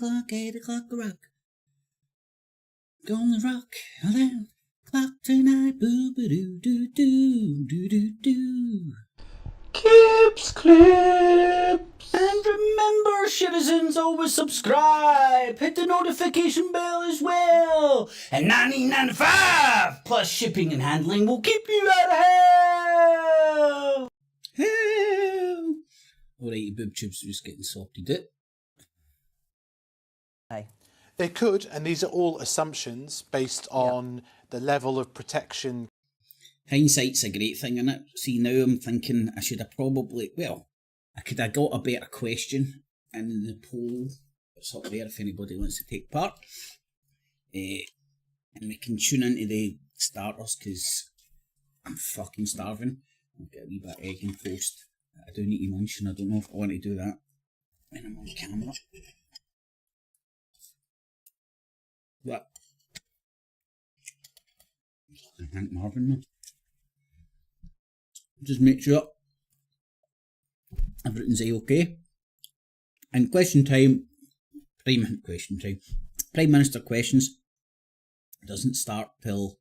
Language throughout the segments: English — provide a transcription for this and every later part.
o'clock, 8 o'clock, rock. Gonna rock around clock tonight, boo-ba-doo-doo-doo, Clips, clips. And remember, citizens, always subscribe. Hit the notification bell as well. And $19.95 plus shipping and handling will keep you out of hell. Hell. Alright, boob tubes are just getting sorted out. They could, and these are all assumptions based on the level of protection. Hindsight's a great thing, innit? See, now I'm thinking I should have probably, well, I could have got a better question in the poll that's up there if anybody wants to take part. And we can tune into the starters because I'm fucking starving. I'll get a wee bit of egg and toast. I do need to munch and I don't know if I want to do that when I'm on camera. But I think Marvin now. Just make sure everything's okay. And question time, Prime Minister questions doesn't start till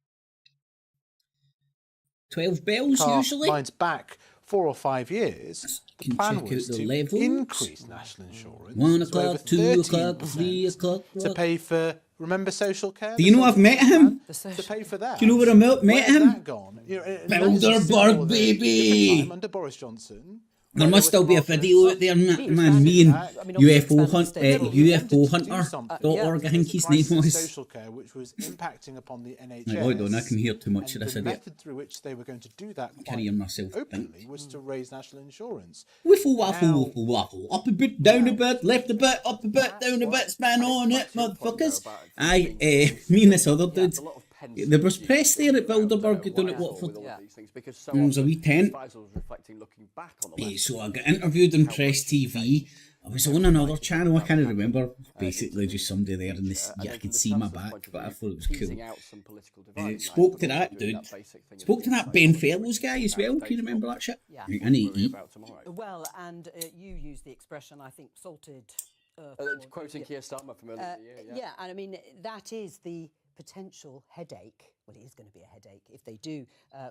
12 bells usually. Mine's back 4 or 5 years. Can Plan check out was the to levels. increase national insurance 1 to o'clock, over 2 o'clock, 13% 3 o'clock. to pay for, remember social care? Do you know I've met him? To pay for that. Do you know where I met Where's him? that gone? You know, Bilderberg, baby! Under Boris Johnson. There must still be a video out there, man. Me and UFOhunter.org, I think his name was. Social care, which was impacting upon the NHS. Right, hold on, I can hear too much of this. The method through which they were going to do that Carrying myself openly was to raise national insurance. Wiffle waffle, waffle waffle. Up a bit, down a bit, left a bit, up a bit, down a bit, span on it, motherfuckers. Me and this other dude. There was press there at Bilderberg doing it Watford. There was a wee tent. So I got interviewed on Press TV. I was on another channel, I can't remember. Basically just somebody there and this, I could see my back, but I thought it was cool. Spoke to that dude. Spoke to that Ben Fellows guy as well. Can you remember that shit? Yeah. I need to eat. Well, and you used the expression, I think, salted earth. Quoting Keir Starmer from earlier in the year. Yeah, and I mean, that is the potential headache. Well, it is going to be a headache if they do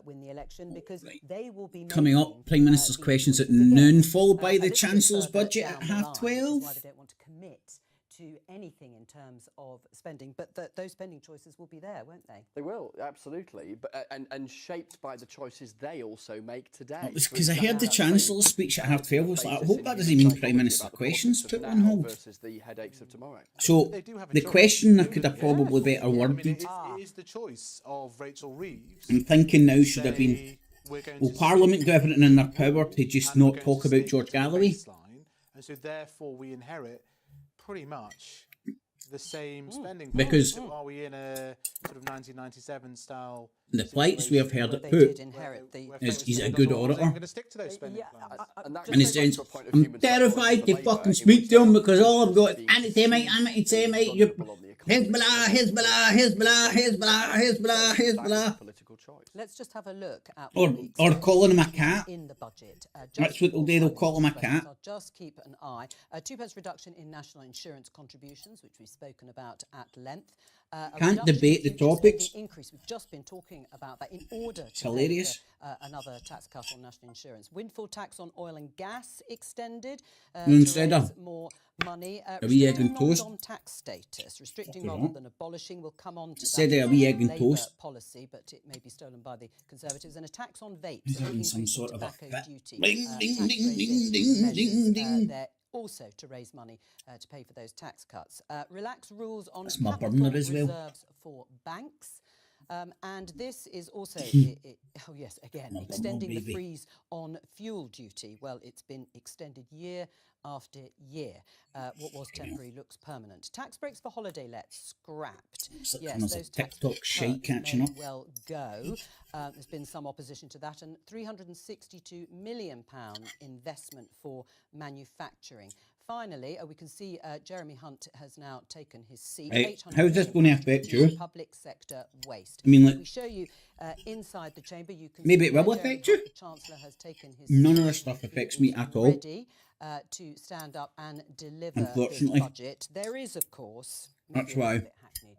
win the election, because they will be coming up. Prime Minister's questions at noon, followed by the Chancellor's budget at 12:30. Why they don't want to commit to anything in terms of spending, but those spending choices will be there, won't they? They will, absolutely, but and shaped by the choices they also make today. Because I heard the Chancellor's speech at 12:30. I was like, I hope that doesn't mean Prime Minister questions put on hold. Versus the headaches of tomorrow. So the question I could have probably better worded. It is the choice of Rachel Reeves. I'm thinking now should have been, will Parliament do everything in their power to just not talk about George Galloway? And so therefore we inherit pretty much the same spending. Because are we in a sort of 1997 style? The plights we have heard it They put did inherit the. is he's a good orator. I'm going to stick to those spending plans. And he says, I'm terrified to fucking speak to him because all I've got is anti-Semite, you Hezbollah, Hezbollah, Hezbollah, Hezbollah, Hezbollah, Hezbollah. Let's just have a look at or calling him a cat. In the budget. That's what they'll do, they'll call him a cat. I'll just keep an eye. 2p reduction in national insurance contributions, which we've spoken about at length. Can't debate the topics. Increase. We've just been talking about that in order to hilarious. Another tax cut on national insurance. Windfall tax on oil and gas extended. Instead of more money. A wee egg and toast. On tax status, restricting rather than abolishing, will come on to said a wee egg and toast policy, but it may be stolen by the Conservatives. And a tax on vapes. Some sort of a duty. Ding, ding, ding, ding, ding, ding, ding. Also to raise money to pay for those tax cuts. Relax rules on That's my capital burner as well. reserves for banks. And this is also, oh yes, again, extending the freeze on fuel duty. Well, it's been extended year after year. What was temporary looks permanent. Tax breaks for holiday lets scrapped. Yes, those TikTok shake catching up. Well, go. There's been some opposition to that, and £362 million investment for manufacturing. finally, we can see Jeremy Hunt has now taken his seat. Right. How's this going to affect you? Public sector waste. I mean, like, we show you inside the chamber. You can maybe see it will Jeremy affect you. Hunt, the Chancellor, has taken his None seat. of this stuff affects He me is at all. Ready to stand up and deliver Unfortunately. this budget. There is, of course, That's maybe a why. little bit hackneyed,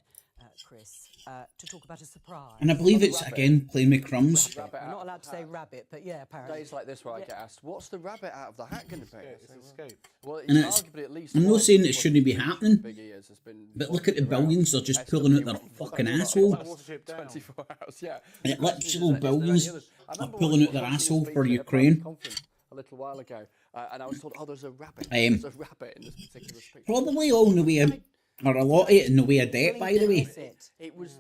Chris, to talk about a surprise. And I believe it's again playing with crumbs. We're not allowed to say rabbit, but yeah, apparently. Days like this where I get asked, what's the rabbit out of the hat going to be? It's escape. Well, it's And it's, arguably at least I'm not one saying it of shouldn't be the happening, big ears has been but look at the around. billions they're just pulling out their fucking asshole. Watership down. 24 hours, yeah. Like, literal Is there any billions others? I are remember pulling out watching their a asshole speech for at a Ukraine. private conference a little while ago, and I was told, oh, there's a rabbit. There's a rabbit in this particular speech. Probably all in the way of, or a lot of it in the way of debt, by the way. It was.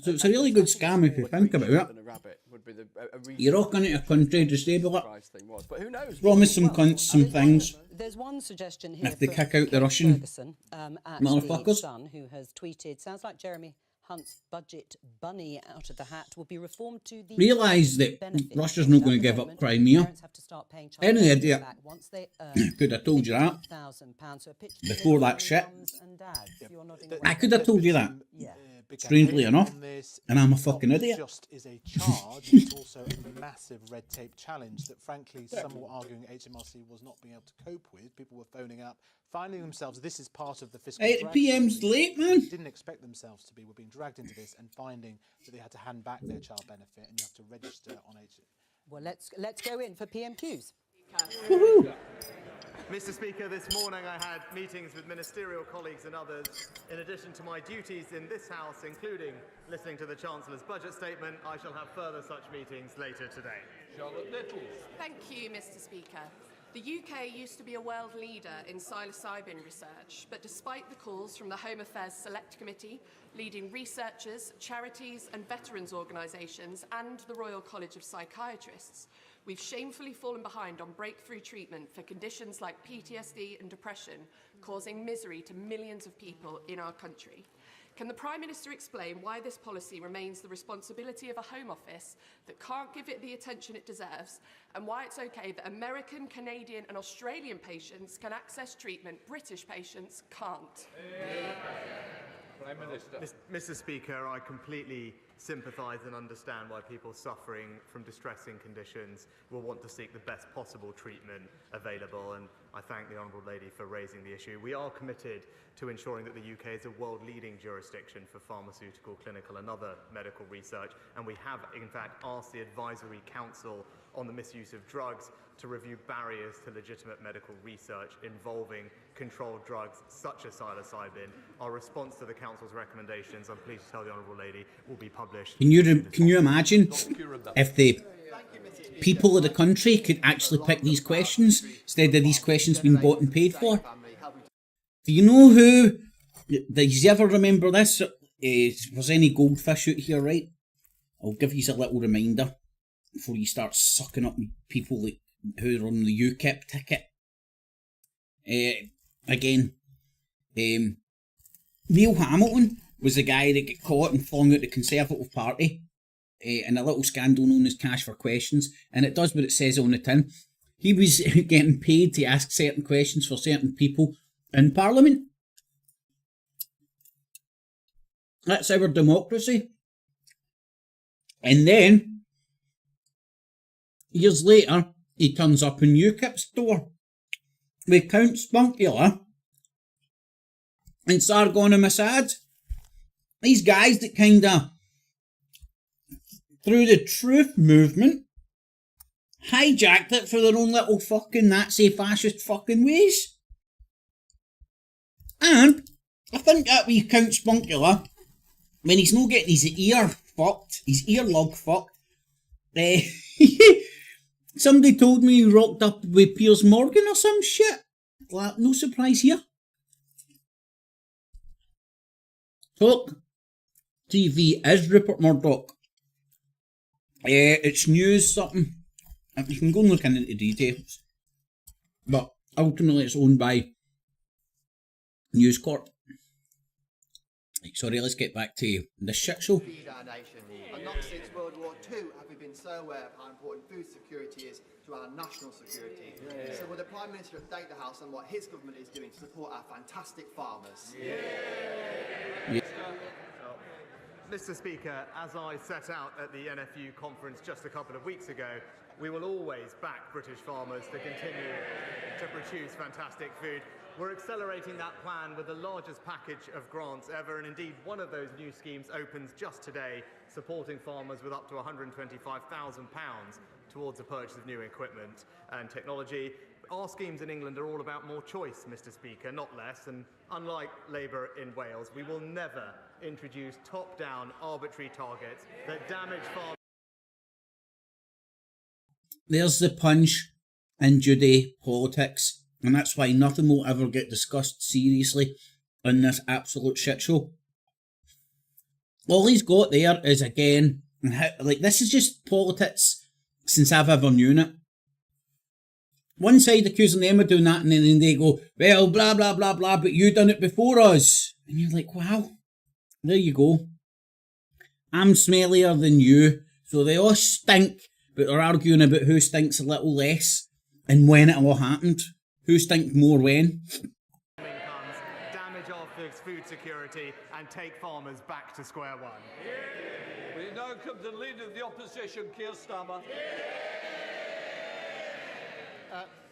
So it's a really good scam if you think about it. Than a rabbit would be a You're all going to a country to stable it. surprise thing was, but who knows? Promise some cunts some things. There's one suggestion here If they for kick out the Kate Russian Ferguson, at motherfuckers. The Sun, who has tweeted, sounds like Jeremy Hunt's budget bunny out of the hat will be reformed to the Realise that benefit. Russia's not At going to the give up moment, Crimea. parents have to start paying child Any benefits idiot back once they earn could have told you that £50,000. So a pitch to before that Liverpool shit. mums and dads. You're nodding I away. could have told you that, Yeah. strangely enough, and I'm a fucking idiot. Just is a charge, it's also a massive red tape challenge that, frankly, some were arguing HMRC was not being able to cope with. People were phoning up, finding themselves. This is part of the fiscal. 8 PM's late, man. Didn't expect themselves to be. Were being dragged into this and finding that they had to hand back their child benefit, and you have to register on HMRC. Well, let's go in for PMQs. Mr. Speaker, this morning I had meetings with ministerial colleagues and others. In addition to my duties in this House, including listening to the Chancellor's budget statement, I shall have further such meetings later today. Thank you, Mr. Speaker. The UK used to be a world leader in psilocybin research, but despite the calls from the Home Affairs Select Committee, leading researchers, charities and veterans organisations and the Royal College of Psychiatrists, we've shamefully fallen behind on breakthrough treatment for conditions like PTSD and depression, causing misery to millions of people in our country. Can the Prime Minister explain why this policy remains the responsibility of a Home Office that can't give it the attention it deserves, and why it's okay that American, Canadian and Australian patients can access treatment British patients can't? Prime Minister. Mr. Speaker, I completely sympathise and understand why people suffering from distressing conditions will want to seek the best possible treatment available, and I thank the Honourable Lady for raising the issue. We are committed to ensuring that the UK is a world-leading jurisdiction for pharmaceutical, clinical and other medical research, and we have in fact asked the Advisory Council on the Misuse of Drugs to review barriers to legitimate medical research involving controlled drugs such as psilocybin. Our response to the Council's recommendations, I'm pleased to tell the Honourable Lady, will be published. Can you imagine if the people of the country could actually pick these questions instead of these questions being bought and paid for? Do you know who? Does you ever remember this? If there's any goldfish out here, right? I'll give you a little reminder before you start sucking up people who are on the UKIP ticket. Neil Hamilton was the guy that got caught and flung out the Conservative Party in a little scandal known as Cash for Questions, and it does what it says on the tin. He was getting paid to ask certain questions for certain people in Parliament. That's our democracy. And then, years later, he turns up in UKIP's door with Count Spunkula and Sargon and Mossad. These guys that kinda, through the truth movement, hijacked it for their own little fucking Nazi fascist fucking ways. And I think that wee Count Spunkula, when he's not getting his ear fucked, his earlog fucked, somebody told me he rocked up with Piers Morgan or some shit. Well, no surprise here. Talk TV is Rupert Murdoch. It's news something. You can go and look into the details. But ultimately it's owned by News Corp. Sorry, let's get back to the shit show. Feed our nation. And not since World War II have we been so aware of how important food security is to our national security. So will the Prime Minister update the House on what his government is doing to support our fantastic farmers? Mr. Speaker, as I set out at the NFU conference just a couple of weeks ago, we will always back British farmers to continue to produce fantastic food. We're accelerating that plan with the largest package of grants ever, and indeed one of those new schemes opens just today, supporting farmers with up to £125,000 towards the purchase of new equipment and technology. Our schemes in England are all about more choice, Mr. Speaker, not less, and unlike Labour in Wales, we will never introduce top-down arbitrary targets that damage farmers. There's the punch in Judy politics, and that's why nothing will ever get discussed seriously in this absolute shit show. All he's got there is, again, like, this is just politics since I've ever known it. One side accusing them of doing that, and then they go, well, blah, blah, blah, blah, but you done it before us. And you're like, wow, there you go. I'm smellier than you, so they all stink, but they're arguing about who stinks a little less and when it all happened. Who stinks more when? Comes, damage our food security and take farmers back to square one. We now come to the Leader of the Opposition, Keir Starmer.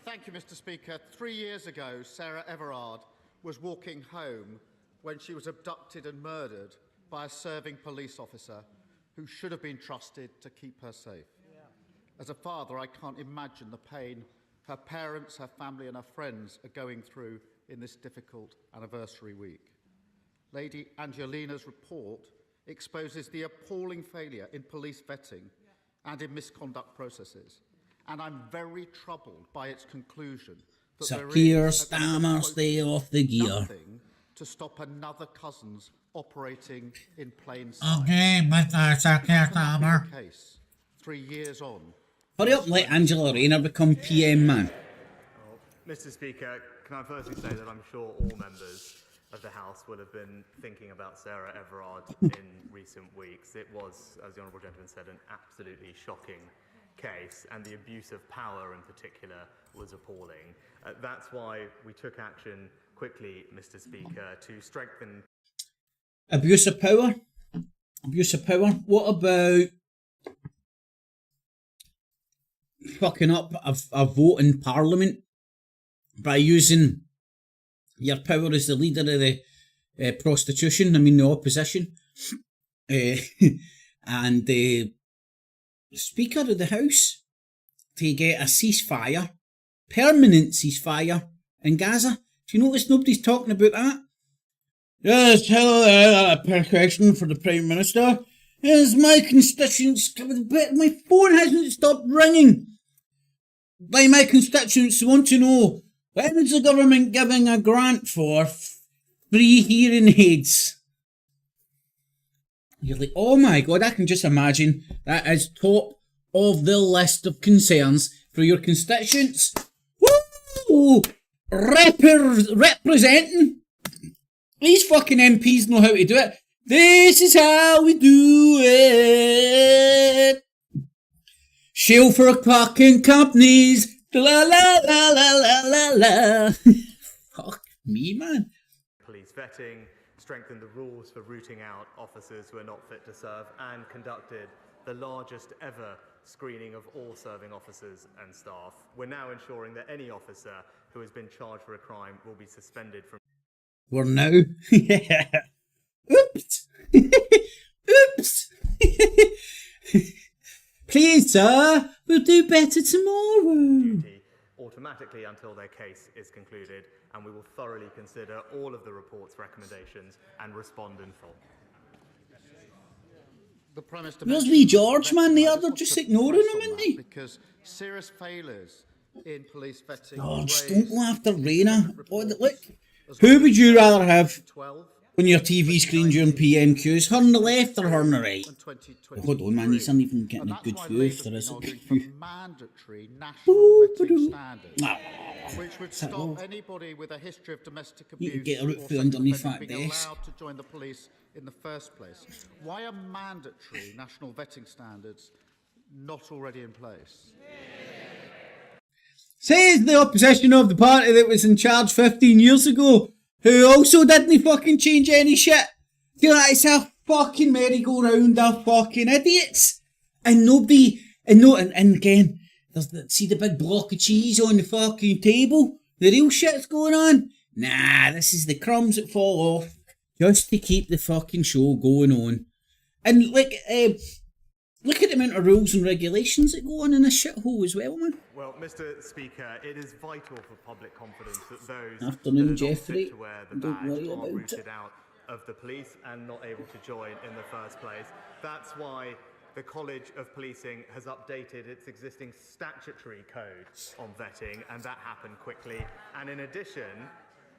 Thank you, Mr. Speaker. 3 years ago, Sarah Everard was walking home when she was abducted and murdered by a serving police officer who should have been trusted to keep her safe. As a father, I can't imagine the pain her parents, her family and her friends are going through in this difficult anniversary week. Lady Angelina's report exposes the appalling failure in police vetting and in misconduct processes. And I'm very troubled by its conclusion that So there Keir is Starmer, stay off the gear. nothing to stop another cousins operating in plain sight. Okay, Mr. Keir Starmer. Case 3 years on. Hurry up and let Angela Rayner become PM, man. Mr. Speaker, can I firstly say that I'm sure all members of the House will have been thinking about Sarah Everard in recent weeks. It was, as the Honourable Gentleman said, an absolutely shocking case, and the abuse of power in particular was appalling. That's why we took action quickly, Mr. Speaker, to strengthen... Abuse of power? Abuse of power? What about fucking up a vote in Parliament by using your power as the leader of the prosecution, the opposition, and the Speaker of the House to get a ceasefire, permanent ceasefire in Gaza? Do you notice nobody's talking about that? Yes, hello, a question for the Prime Minister. Is my constituents, my phone hasn't stopped ringing. By my constituents want to know, when is the government giving a grant for free hearing aids? You're like, oh my God, I can just imagine that is top of the list of concerns for your constituents. Woo! Representing. These fucking MPs know how to do it. This is how we do it. Shell for fucking companies. La la la la la la la. Fuck me, man. Police vetting, strengthened the rules for rooting out officers who are not fit to serve, and conducted the largest ever screening of all serving officers and staff. We're now ensuring that any officer who has been charged for a crime will be suspended from... We're now... Oops! Oops! Please, sir, we'll do better tomorrow. Automatically until their case is concluded, and we will thoroughly consider all of the report's recommendations and respond in full. The Prime Minister Where's wee George, man? The other just ignoring him, isn't he? Because serious failures in police vetting. George, don't go after Rayner. Oh, look, who would you rather have on your TV screen during PMQs? Her on the left or her on the right? Hold on, man, he's not even getting a good view if there is a good view. Mandatory national vetting standards, which would stop anybody with a history of domestic abuse You can get a root or through underneath sexual that offending being desk. allowed to join the police in the first place. Why are mandatory national vetting standards not already in place? Says the opposition of the party that was in charge 15 years ago, who also didn't fucking change any shit. Feel like it's a fucking merry-go-round of fucking idiots. And nobody, and again, see the big block of cheese on the fucking table? The real shit's going on? Nah, this is the crumbs that fall off just to keep the fucking show going on. And like, look at the amount of rules and regulations that go on in this shithole as well, man. Well, Mr. Speaker, it is vital for public confidence that those Afternoon, that are Jeffrey. not fit to wear the Don't badge worry are about rooted it. out of the police and not able to join in the first place. That's why the College of Policing has updated its existing statutory code on vetting, and that happened quickly. And in addition,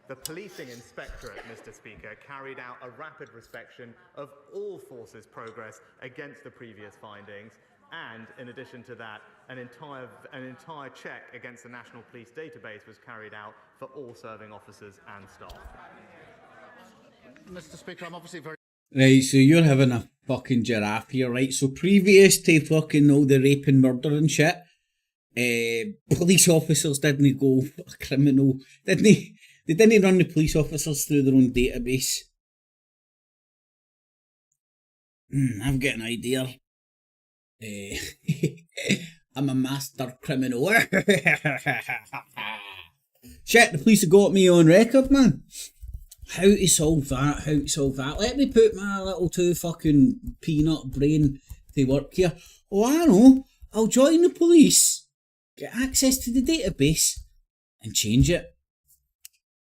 the Policing Inspectorate, Mr. Speaker, carried out a rapid inspection of all forces' progress against the previous findings, and in addition to that, an entire check against the National Police Database was carried out for all serving officers and staff. Mr. Speaker, I'm obviously very... Right, so you're having a fucking giraffe here, right? So previous to fucking all the rape and murder and shit, police officers didn't go criminal, didn't they? They didn't run the police officers through their own database. I've got an idea. I'm a master criminal. Shit, the police have got me on record, man. How to solve that? Let me put my little two fucking peanut brain to work here. Oh, I know. I'll join the police, get access to the database, and change it.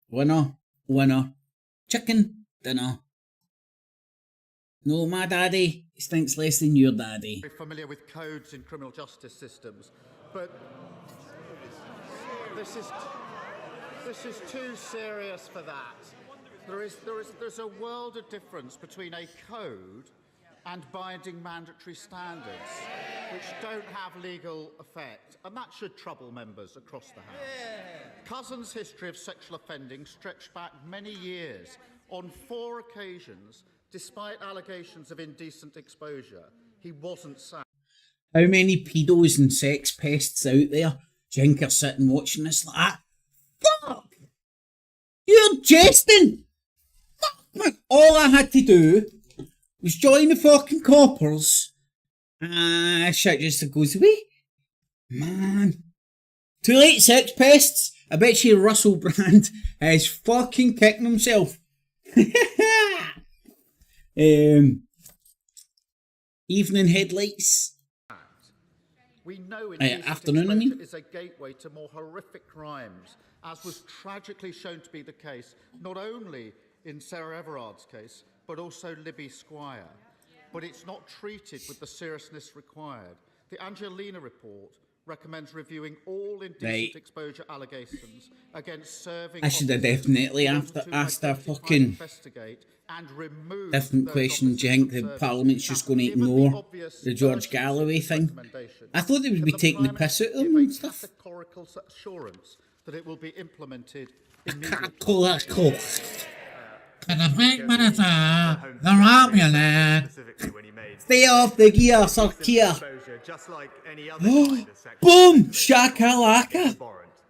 Winner, winner, chicken dinner. No, my daddy stinks less than your daddy. Very familiar with codes in criminal justice systems, but this is too serious for that. There's a world of difference between a code and binding mandatory standards, which don't have legal effect, and that should trouble members across the House. Cousin's history of sexual offending stretched back many years. On 4 occasions, despite allegations of indecent exposure, he wasn't sacked. How many pedos and sex pests out there do you think are sitting watching this like that? Fuck! You're jesting! Fuck, man. All I had to do was join the fucking coppers. Shit just goes away. Man. Too late, sex pests. I bet you Russell Brand is fucking kicking himself. Evening headlights. We know afternoon, I mean. is a gateway to more horrific crimes, as was tragically shown to be the case, not only in Sarah Everard's case, but also Libby Squire. But it's not treated with the seriousness required. The Angelina report recommends reviewing all indecent exposure allegations against serving. I should have definitely asked a fucking different question. Do you think the Parliament's just going to ignore the George Galloway thing? I thought they would be taking the piss out of them and stuff. Categorical assurance that it will be implemented immediately. Stay off the gear, Sir Keir. Boom! Shakalaka!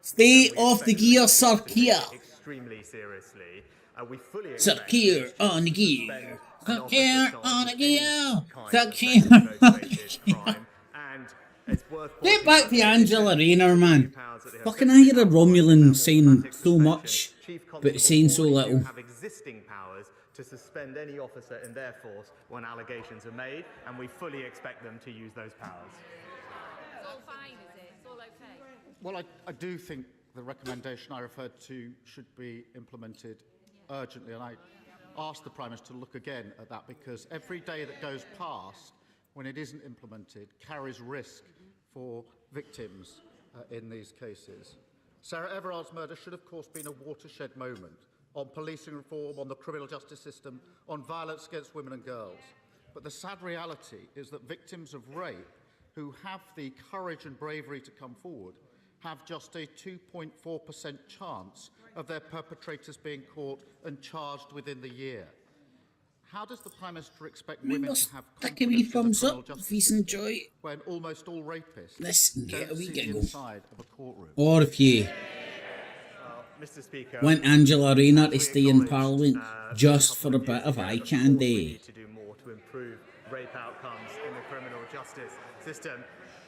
Stay off the gear, Sir Keir. Extremely seriously. We fully Sir Keir on the gear. Sir Keir on the gear. Sir Keir on the gear. Get back to Angela Rayner, man. Fucking I hear a Romulan saying so much, but saying so little. Have existing powers to suspend any officer in their force when allegations are made, and we fully expect them to use those powers. It's all fine, is it? It's all okay? Well, I do think the recommendation I referred to should be implemented urgently, and I asked the Prime Minister to look again at that, because every day that goes past when it isn't implemented carries risk for victims in these cases. Sarah Everard's murder should, of course, been a watershed moment on policing reform, on the criminal justice system, on violence against women and girls. But the sad reality is that victims of rape who have the courage and bravery to come forward have just a 2.4% chance of their perpetrators being caught and charged within the year. How does the Prime Minister expect Remember, women to have stick a wee confidence in the thumbs criminal up if justice you enjoy when almost all rapists this and get a don't wee see the giggle. inside of a courtroom? Or if you Mr. Speaker, want Angela Rayner to we stay in acknowledged, Parliament a just couple for a of bit years of ago, eye of course candy. We need to do more to improve rape outcomes in the criminal justice system.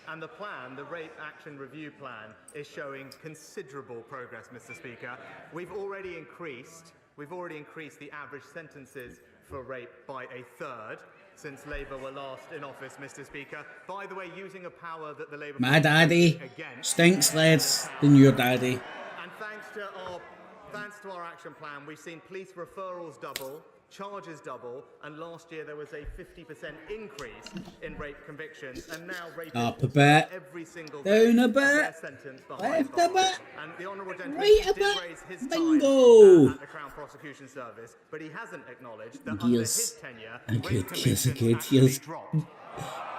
And the plan, the Rape Action Review Plan, is showing considerable progress, Mr. Speaker. We've already increased the average sentences for rape by a third since Labour were last in office, Mr. Speaker. By the way, using a power that the Labour My daddy against stinks less than your daddy. and thanks to our action plan, we've seen police referrals double, charges double, and last year there was a 50% increase in rape convictions, and now rapists Up a bit, every single down a of their bit, sentence left behind a bars. bit, And the Honourable Gentleman right a did bit, raise his bingo. time at the Crown Prosecution Service, but he hasn't acknowledged that under Gears. his tenure, A rape good kiss, a convictions good actually kiss. dropped.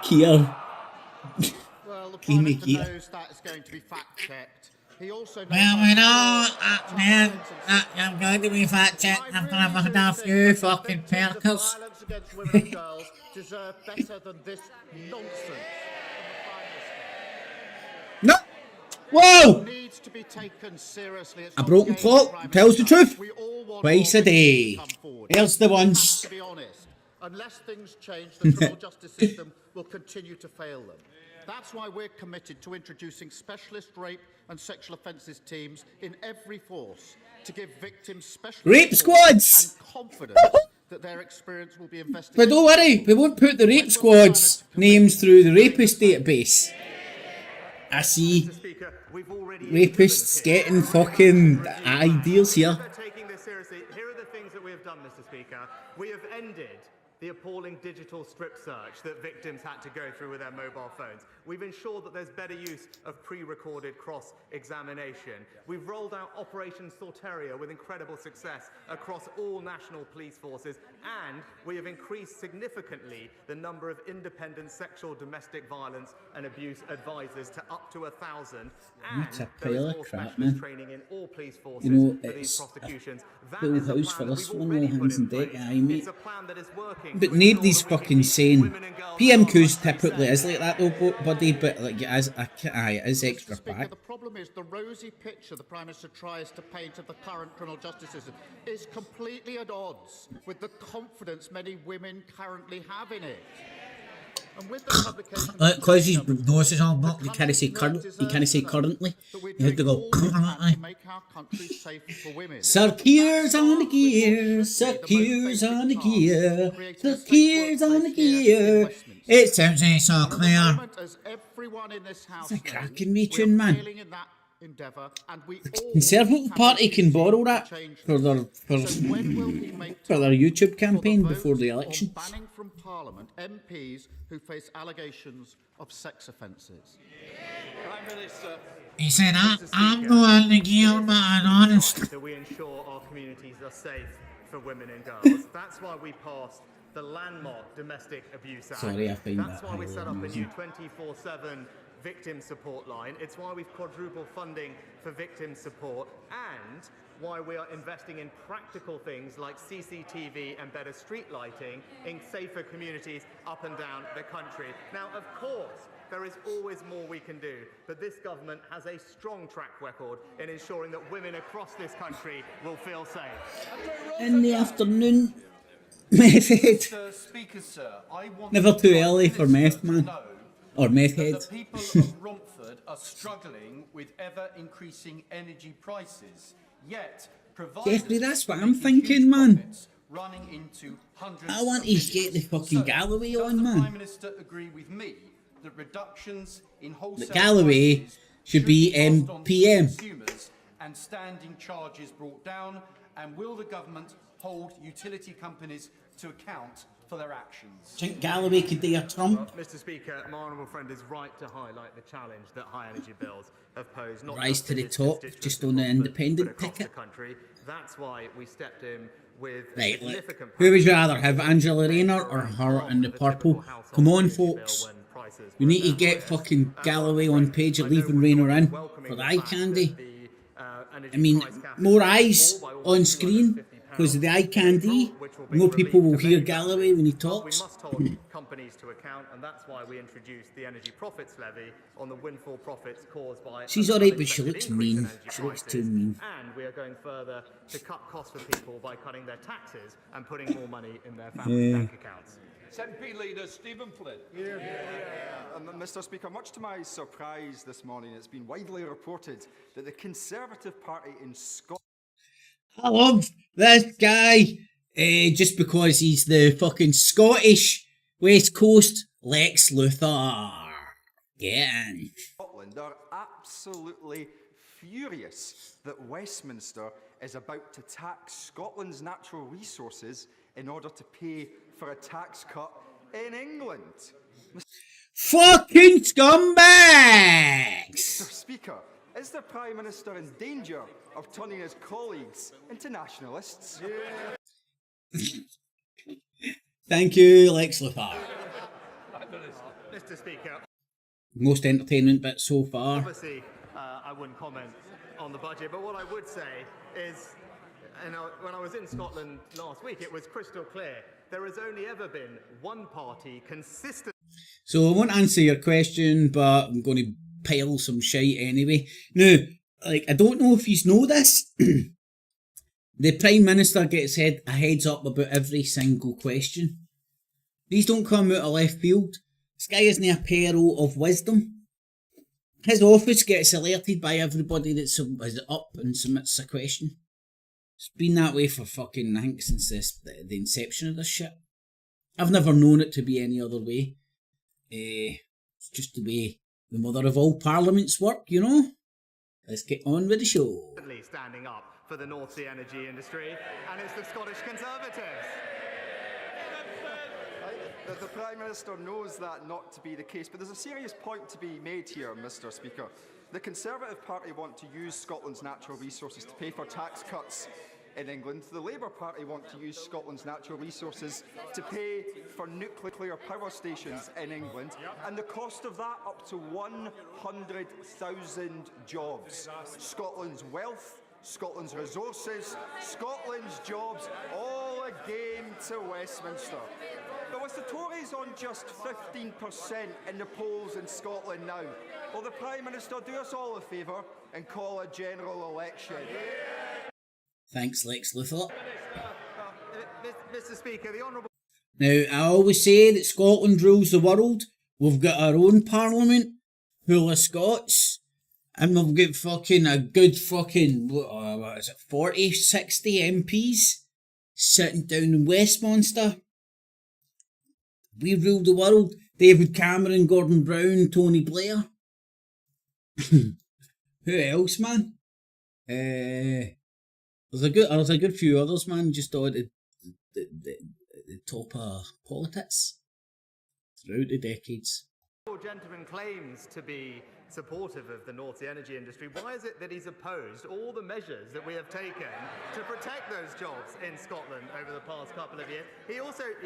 Kier. Well, the Give Prime me Minister Keir. knows that is going to be fact-checked. He also knows Well, that we know before that, tough man. sentences- I'm going to be fact checked I after really I've do had a think few that the fucking victims of perkers. violence against women and girls deserve better than this nonsense. No! Whoa! It needs to be taken seriously. It's A not broken game, clock Prime tells the Minister. truth. We all want Twice more a day. victims to come forward. Here's the ones. To be honest, unless things change, the criminal justice system will continue to fail them. That's why we're committed to introducing specialist rape and sexual offences teams in every force to give victims specialist Rape support squads! and confidence that their experience will be investigated. But don't worry, we won't put the rape squad's names through the rapist database. I see Speaker, we've already rapists getting fucking ideas here. They're taking this seriously. Here are the things that we have done, Mr. Speaker. We have ended the appalling digital strip search that victims had to go through with their mobile phones. We've ensured that there's better use of pre-recorded cross-examination. We've rolled out Operation Sorteria with incredible success across all national police forces, and we have increased significantly the number of independent sexual domestic violence and abuse advisors to up to 1,000. What a And there is pile of more crap, specialist man. training in all police forces You know, for these it's prosecutions. That full is a house plan for that this we've one, already all put hands in on deck, place. aye, mate. It's a plan that is working But to nobody's ensure that we fucking can keep saying women and girls PMQs safe. typically is like that though, buddy, but like aye, it is extra Mr. Speaker, pack. the problem is the rosy picture the Prime Minister tries to paint of the current criminal justice system is completely at odds with the confidence many women currently have in it. And with the publication of Because his the nose is all blocked, You can't say currently. You have to go to make our country safe for women. Circuitous on the gear, circuitous on the gear, circuitous on the gear. It sounds so clear. As everyone in this house It's a knows, cracking wee we're tune, man. failing in that endeavour, and we all Conservative have Party a can duty borrow to that change for their this. So when will he make for their time YouTube for campaign the before the vote on election. banning from Parliament MPs who face allegations of sex offences? Prime Minister. He said, I'm going to give my honest. That we ensure our communities are safe for women and girls. That's why we passed the landmark Domestic Abuse Act. Sorry, I found That's that why we highly set up a new amusing. 24/7 victim support line. It's why we've quadrupled funding for victim support, and why we are investing in practical things like CCTV and better street lighting in safer communities up and down the country. Now, of course, there is always more we can do, but this government has a strong track record in ensuring that women across this country will feel safe. In the afternoon, meth head. Mr. Speaker, sir, I want Never the too Prime early for Minister meth, to man. know Or meth that head. the people of Romford are struggling with ever-increasing energy prices, yet providers Jeffrey, that's what are I'm making thinking, huge man. profits, running into hundreds I want of to get the millions. fucking So, Galloway does on, the man. Prime Minister agree with me that reductions in wholesale Galloway prices should be passed on to PM. consumers and standing charges brought down? And will the government hold utility companies to account for their actions? Do you think Galloway could do a Trump? Mr. Speaker, my honourable friend is right to highlight the challenge that high energy bills have posed. Not Rise just to the his top, constituents just in on the Romford, independent but across ticket. the country. That's why we stepped in with a Right, significant who would you package rather have, Angela Rayner or her in the purple? Come on, folks. We need to get fucking Galloway on page of leaving Rayner in for the eye candy. I mean, more eyes on screen because of the eye candy. More people will hear Galloway when he talks. We must hold companies to account, and that's why we introduced the energy profits levy on the windfall profits caused by. She's alright, but she looks mean. She looks too mean. And we are going further to cut costs for people by cutting their taxes and putting more money in their family bank accounts. SNP leader Stephen Flynn. Mr. Speaker, much to my surprise this morning, it's been widely reported that the Conservative Party in Scotland. I love this guy, just because he's the fucking Scottish West Coast Lex Luthor. Get in. Scotland are absolutely furious that Westminster is about to tax Scotland's natural resources in order to pay for a tax cut in England. Fucking scumbags! Mr. Speaker, is the Prime Minister in danger of turning his colleagues into nationalists? Thank you, Lex Luthor. Mr. Speaker. Most entertainment bit so far. Obviously, I wouldn't comment on the budget, but what I would say is, when I was in Scotland last week, it was crystal clear. There has only ever been one party consistent. So I won't answer your question, but I'm going to pile some shite anyway. Now, I don't know if you know this. The Prime Minister gets a heads up about every single question. These don't come out of left field. This guy isn't a peril of wisdom. His office gets alerted by everybody that's up and submits a question. It's been that way for fucking, I think, since the inception of this shit. I've never known it to be any other way. It's just the way the mother of all parliaments work, you know? Let's get on with the show. Standing up for the North Sea energy industry, and it's the Scottish Conservatives. The Prime Minister knows that not to be the case, but there's a serious point to be made here, Mr. Speaker. The Conservative Party want to use Scotland's natural resources to pay for tax cuts in England. The Labour Party want to use Scotland's natural resources to pay for nuclear power stations in England, and the cost of that up to 100,000 jobs. Scotland's wealth, Scotland's resources, Scotland's jobs, all a game to Westminster. But with the Tories on just 15% in the polls in Scotland now, will the Prime Minister do us all a favour and call a general election? Thanks, Lex Luthor. Mr. Speaker, the Honourable... Now, I always say that Scotland rules the world. We've got our own parliament, full of Scots, and we've got fucking a good fucking, what is it, 40, 60 MPs sitting down in Westminster. We rule the world. David Cameron, Gordon Brown, Tony Blair. Who else, man? There's a good few others, man, just on the top of politics throughout the decades. The gentleman claims to be supportive of the North Sea energy industry. Why is it that he's opposed all the measures that we have taken to protect those jobs in Scotland over the past couple of years? He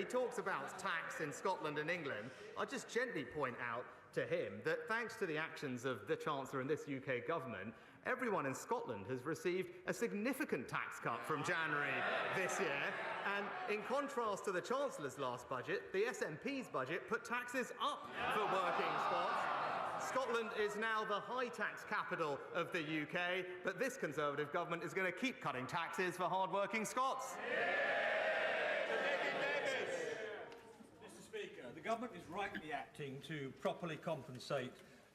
talks about tax in Scotland and England. I'll just gently point out to him that thanks to the actions of the Chancellor and this UK government, everyone in Scotland has received a significant tax cut from January this year. And in contrast to the Chancellor's last budget, the SNP's budget put taxes up for working Scots. Scotland is now the high tax capital of the UK, but this Conservative government is going to keep cutting taxes for hard-working Scots. Mr. Speaker, the government is rightly acting to properly compensate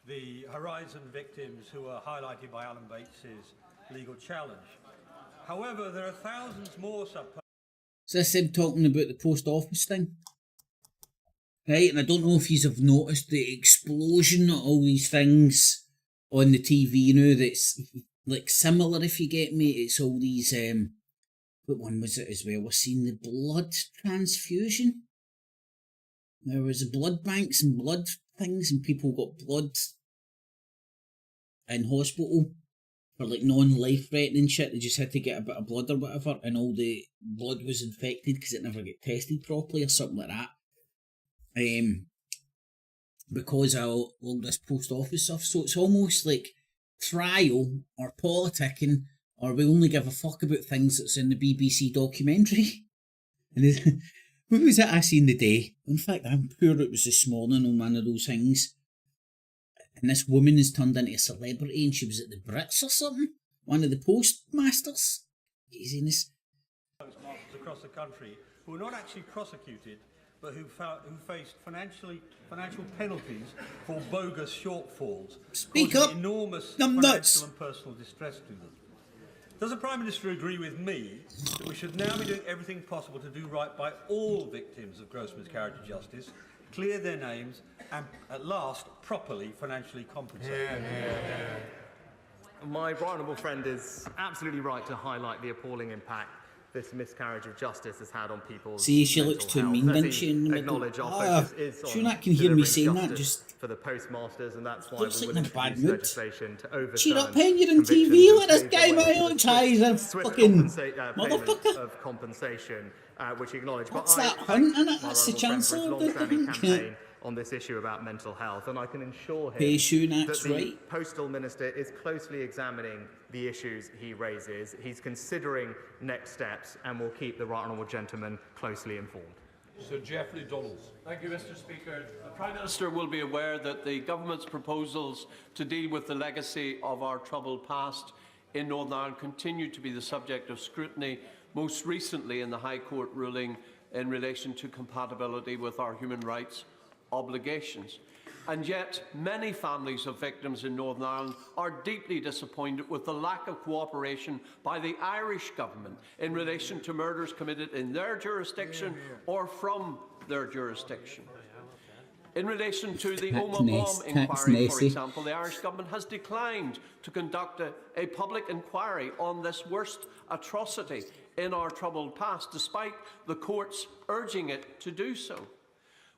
the Horizon victims who are highlighted by Alan Bates's legal challenge. However, there are thousands more So this him talking about the post office thing. Right, and I don't know if you have noticed the explosion of all these things on the TV now that's like similar, if you get me. It's all these, what one was it as well? We're seeing the blood transfusion. There was blood banks and blood things, and people got blood in hospital for like non-life threatening shit. They just had to get a bit of blood or whatever, and all the blood was infected because it never got tested properly or something like that. Because of all this post office stuff. So it's almost like trial or politicking or we only give a fuck about things that's in the BBC documentary. And what was it I seen the day? In fact, I'm sure it was this morning on one of those things. And this woman has turned into a celebrity, and she was at the Brits or something. One of the postmasters. Easiness. Postmasters across the country who are not actually prosecuted, but who faced financial penalties for bogus shortfalls. Speak up! Enormous I'm nuts. financial and personal distress to them. Does the Prime Minister agree with me that we should now be doing everything possible to do right by all victims of gross miscarriage of justice, clear their names, and at last properly financially compensate? My right honourable friend is absolutely right to highlight the appalling impact this miscarriage of justice has had on people's See, she mental looks too health. mean, Let doesn't me she? And acknowledge our focus is on Sure, can hear me delivering saying that. justice Just for the postmasters, and that's why looks we like will in a bad introduce mood. legislation to overturn Cheer up, Hen, you're on convictions TV. and Let this pave guy the way my for own the eyes. A swift fucking payment motherfucker. of compensation, which he acknowledged. What's But that, I Hunt, thank innit? my That's the honourable friend for his Chancellor. long-standing campaign on this issue about mental health, and I can ensure him Hey, Sunak's that the right. Postal Minister is closely examining the issues he raises. He's considering next steps and will keep the right honourable gentleman closely informed. Sir Geoffrey Donalds. Thank you, Mr. Speaker. The Prime Minister will be aware that the Government's proposals to deal with the legacy of our troubled past in Northern Ireland continue to be the subject of scrutiny, most recently in the High Court ruling in relation to compatibility with our human rights obligations. And yet, many families of victims in Northern Ireland are deeply disappointed with the lack of cooperation by the Irish Government in relation to murders committed in their jurisdiction or from their jurisdiction. In relation to the Oma bomb inquiry, for example, the Irish Government has declined to conduct a public inquiry on this worst atrocity in our troubled past, despite the courts urging it to do so.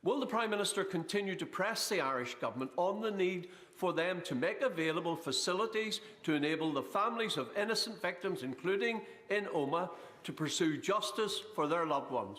Will the Prime Minister continue to press the Irish Government on the need for them to make available facilities to enable the families of innocent victims, including in Oma, to pursue justice for their loved ones?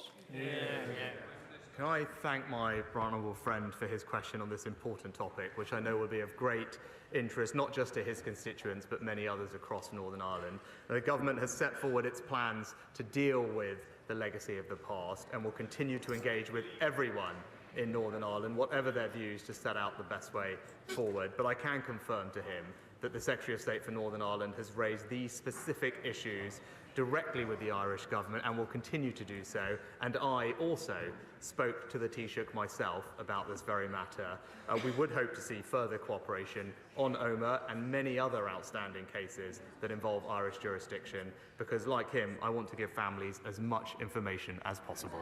Can I thank my right honourable friend for his question on this important topic, which I know will be of great interest not just to his constituents but many others across Northern Ireland. The government has set forward its plans to deal with the legacy of the past and will continue to engage with everyone in Northern Ireland, whatever their views, to set out the best way forward. But I can confirm to him that the Secretary of State for Northern Ireland has raised these specific issues directly with the Irish Government and will continue to do so. And I also spoke to the Taoiseach myself about this very matter. We would hope to see further cooperation on Oma and many other outstanding cases that involve Irish jurisdiction, because like him, I want to give families as much information as possible.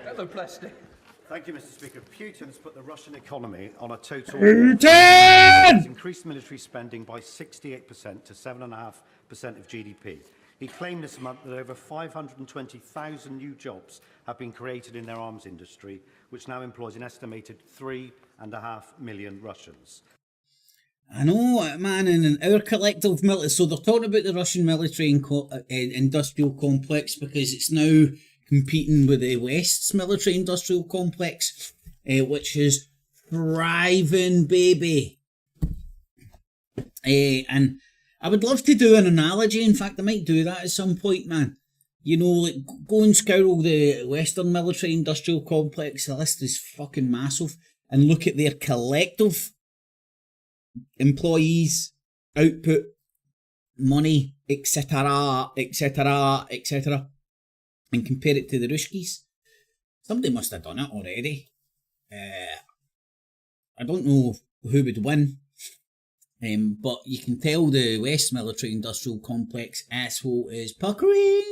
Hello, Plastic. Thank you, Mr. Speaker. Putin's put the Russian economy on a total... Putin! Increased military spending by 68% to 7.5% of GDP. He claimed this month that over 520,000 new jobs have been created in their arms industry, which now employs an estimated 3.5 million Russians. I know, man, in our collective military... So they're talking about the Russian military and industrial complex because it's now competing with the West's military-industrial complex, which is thriving, baby. And I would love to do an analogy. In fact, I might do that at some point, man. You know, like, go and scour the Western military-industrial complex. The list is fucking massive. And look at their collective employees, output, money, etc., etc., etc., and compare it to the Ruskies. Somebody must have done it already. I don't know who would win, but you can tell the West military-industrial complex asshole is puckering.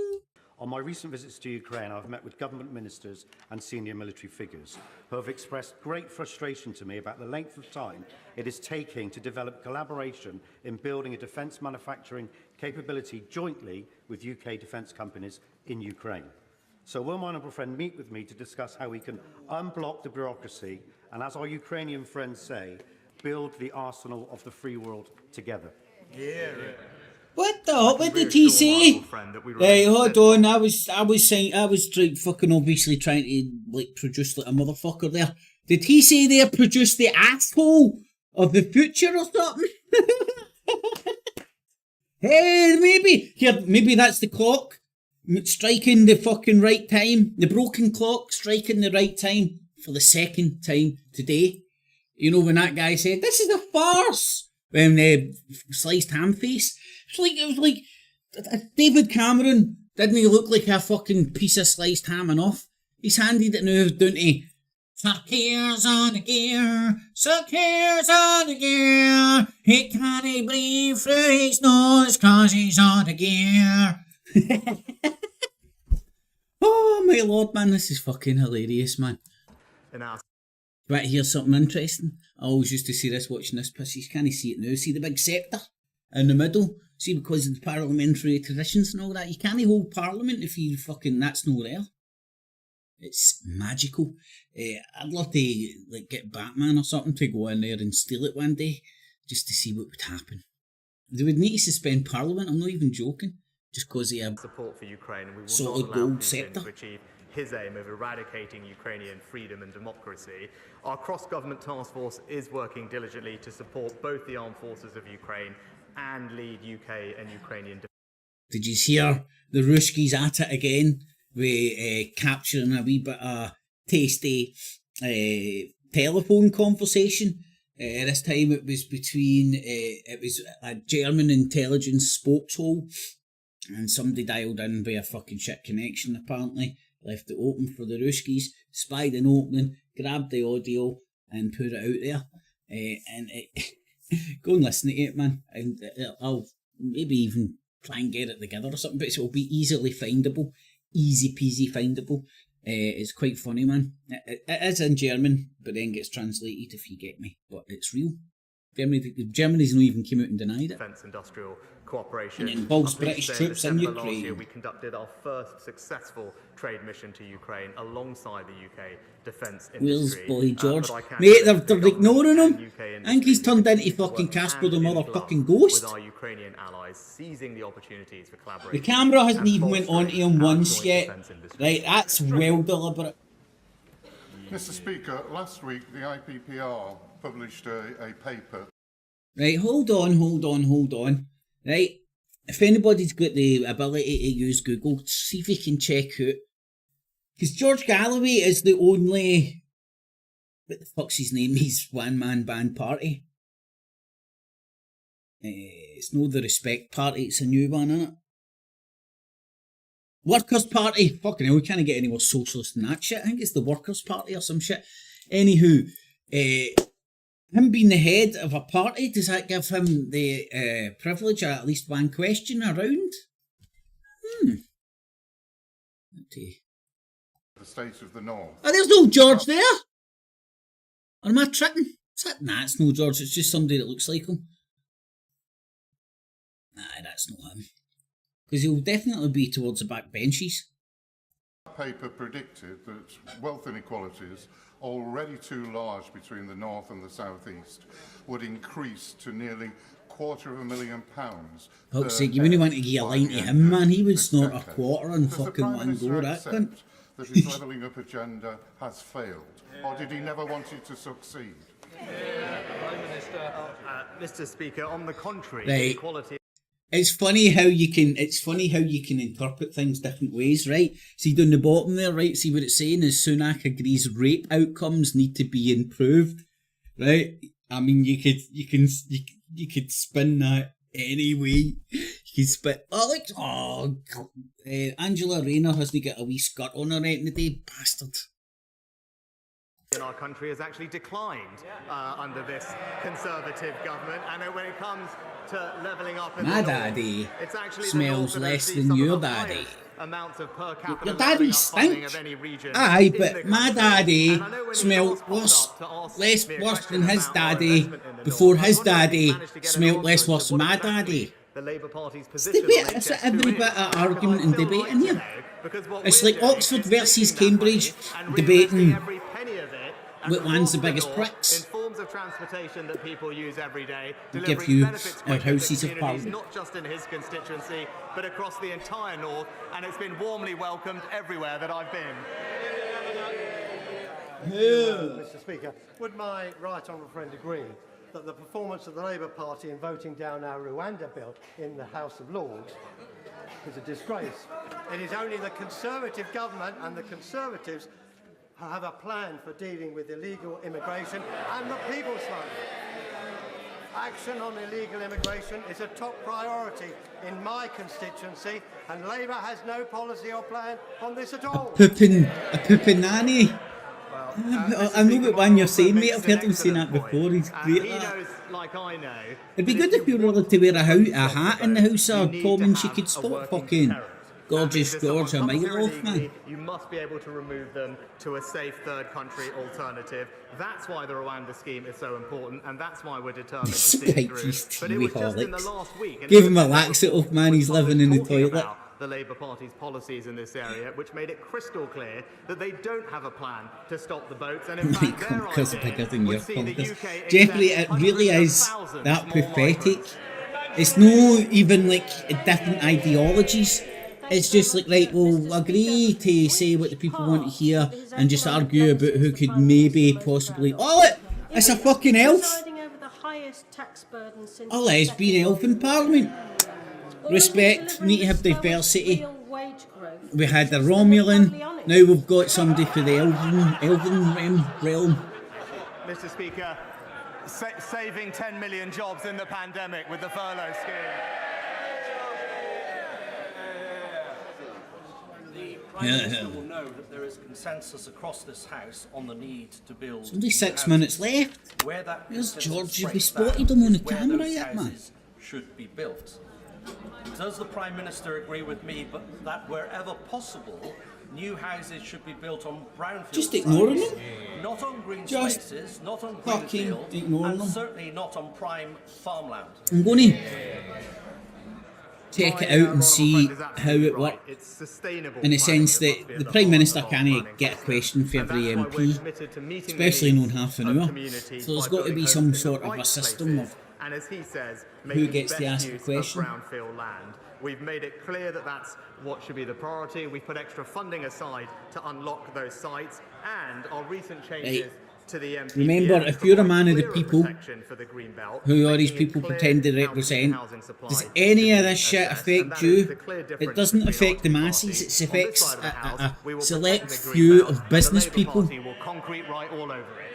On my recent visits to Ukraine, I've met with government ministers and senior military figures who have expressed great frustration to me about the length of time it is taking to develop collaboration in building a defence manufacturing capability jointly with UK defence companies in Ukraine. So will my honourable friend meet with me to discuss how we can unblock the bureaucracy and, as our Ukrainian friends say, build the arsenal of the free world together? What the what did he say? Hey, hold on, I was fucking obviously trying to like produce like a motherfucker there. Did he say they produce the asshole of the future or something? Hey, maybe that's the clock striking the fucking right time. The broken clock striking the right time for the second time today. You know, when that guy said, "This is a farce," when sliced ham face. It was like David Cameron, didn't he look like a fucking piece of sliced ham enough? He's handed it now down to suck hairs on the gear, suck hairs on the gear. He can't breathe through his nose 'cause he's on the gear. Oh my lord, man, this is fucking hilarious, man. Right, here's something interesting. I always used to see this watching this piss. You can't see it now. See the big sceptre in the middle? See, because of the parliamentary traditions and all that, you can't hold parliament if you fucking, that's not there. It's magical. I'd love to like get Batman or something to go in there and steal it one day, just to see what would happen. They would need to suspend Parliament. I'm not even joking, just because they have support for Ukraine, and we will solid not allow gold Putin sceptre to achieve his aim of eradicating Ukrainian freedom and democracy. Our cross-government task force is working diligently to support both the armed forces of Ukraine and lead UK and Ukrainian. Did you hear the Ruskies at it again? With capturing a wee bit of tasty telephone conversation. This time it was between it was a German intelligence spokeshole, and somebody dialed in by a fucking shit connection apparently, left it open for the Ruskies, spied an opening, grabbed the audio and put it out there. And go and listen to it, man. And I'll maybe even try and get it together or something, but it'll be easily findable. Easy peasy findable. It's quite funny, man. It is in German, but then gets translated, if you get me. But it's real. Germany's not even came out and denied it. Defence industrial cooperation. And it involves British troops in Last year, Ukraine. we conducted our first successful trade mission to Ukraine alongside the UK defence Where's industry. boy George? But I can Mate, say they're that the ignoring government him. and UK I think he's turned into industry fucking work Casper the hand in mother glove fucking ghost. with our Ukrainian allies, seizing the opportunities for The collaboration. camera hasn't and even went on to him bolstering our once joint yet. defence industry. Right, that's well deliberate. Mr. Speaker, last week the IPPR published a paper. Right, hold on. Right, if anybody's got the ability to use Google, see if you can check out. Because George Galloway is the only, what the fuck's his name, he's one-man band party. It's no the Respect Party, it's a new one, isn't it? Workers' Party, fucking hell, we can't get any more socialist than that shit. I think it's the Workers' Party or some shit. Anywho, him being the head of a party, does that give him the privilege of at least one question around? Okay. The state of the North. Oh, there's no George there! Or am I tripping? Nah, it's no George, it's just somebody that looks like him. Nah, that's not him. Because he'll definitely be towards the back benches. That paper predicted that wealth inequalities, already too large between the North and the South East, would increase to nearly £250,000. Fuck's sake, you wouldn't want to give a line to him, man. He would snort a quarter in fucking one go, that cunt. That his levelling up agenda has failed, or did he never want it to succeed? Prime Minister. Mr. Speaker, on the contrary, Right. equality. It's funny how you can interpret things different ways, right? See down the bottom there, right? See what it's saying is Sunak agrees rape outcomes need to be improved, right? I mean, you could spin that any way. You could spin. Angela Rayner hasn't got a wee skirt on her right today, bastard. In our country has actually declined under this Conservative government, and when it comes to levelling up in My the daddy North, it's actually smells the North less that than sees your some of the daddy. highest amounts of per capita Your daddy levelling up funding stinks. of any region Aye, in but the my country. daddy And I know when he smelled last popped up to ask less me a worse question than his about our daddy investment in the before North, his I wonder if he daddy managed to get an smelled answer less as to worse than what my exactly daddy. the Labour Party's It's position debate, on it's HS2 every is. bit of argument and Because I'd debate still in like to here. know, because what It's we're like doing Oxford is versus taking that money Cambridge and debating reinvesting every penny of it what lands the across biggest North pricks. in forms of transportation that people use every day, Give delivering you benefits our quicker to houses of communities, parliament. not just in his constituency, but across the entire North, and it's been warmly welcomed everywhere that I've been. Mr. Speaker, would my right honourable friend agree that the performance of the Labour Party in voting down our Rwanda bill in the House of Lords is a disgrace. It is only the Conservative government and the Conservatives who have a plan for dealing with illegal immigration and the People's Fund. Action on illegal immigration is a top priority in my constituency, and Labour has no policy or plan on this at all. A pooping nanny. I know what one you're saying, mate. I've heard him saying that before. He's great at that. knows, like I know. It'd be good if you were allowed to wear a hat in the house, or Tom, and she could stop fucking gorgeous George a mile off, man. You must be able to remove them to a safe third country alternative. That's why the Rwanda scheme is so important, and that's why we're determined to see it through. But it was just in the last week. Give him a lax it off, man. He's living in the toilet. The Labour Party's policies in this area, which made it crystal clear that they don't have a plan to stop the boats, and in fact their idea would see the UK Jeffrey, it really is that pathetic. It's no even like different ideologies. It's just like, right, we'll agree to say what the people want to hear and just argue about who could maybe possibly... Oh, it's a fucking elf! A lesbian elf in Parliament. Respect, need to have diversity. We had the Romulan, now we've got somebody for the Elven realm. Mr. Speaker, saving 10 million jobs in the pandemic with the furlough scheme. The Prime Minister will know that there is consensus across this House on the need to build... There's only 6 minutes left. Where's George? Have we spotted him on the camera yet, man? Should be built. Does the Prime Minister agree with me that wherever possible, new houses should be built on brownfield Just ignoring sites, them? not on green Just spaces, not on fucking greenfield, ignoring and them. certainly not on prime farmland? I'm going to check it out and see how it works, in the sense that the Prime Minister can't get a question for every MP, especially in half an hour, so there's got to be some sort of a system of And as he says, who gets to ask the question. Brownfield land. We've made it clear that that's what should be the priority. We've put extra funding aside to unlock those sites, and our recent changes to the MPPS. Remember, if you're a man of the people, for the Green Belt, who all these people pretend to represent, does any of this shit affect you? It doesn't affect the masses, it affects a select few of business people. Concrete right all over it.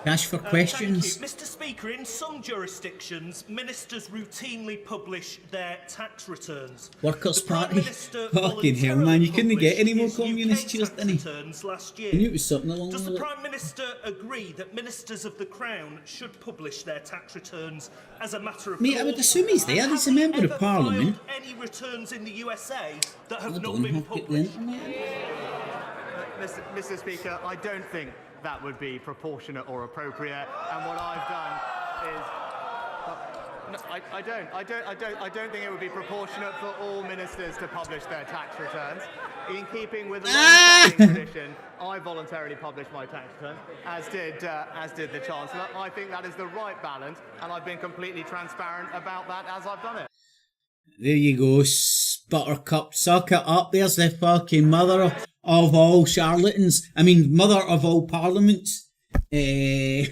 Ask for questions. Mr. Speaker, in some jurisdictions, ministers routinely publish their tax returns. Workers' Party. Fucking hell, man, you couldn't get any more communist cheers, didn't he? I knew it was something along Does the the Prime Minister agree that ministers of the Crown should publish their tax returns as a matter of Mate, I would assume he's there. He's a member of Parliament. Any returns in the USA that have I not don't been have published? the internet. Mr. Speaker, I don't think that would be proportionate or appropriate, and what I've done is... No, I don't think it would be proproportionate for all ministers to publish their tax returns. In keeping with the long-standing tradition, I voluntarily published my tax return, as did the Chancellor. I think that is the right balance, and I've been completely transparent about that as I've done it. There you go, Buttercup. Suck it up. There's the fucking mother of all charlatans. I mean, mother of all parliaments. Right,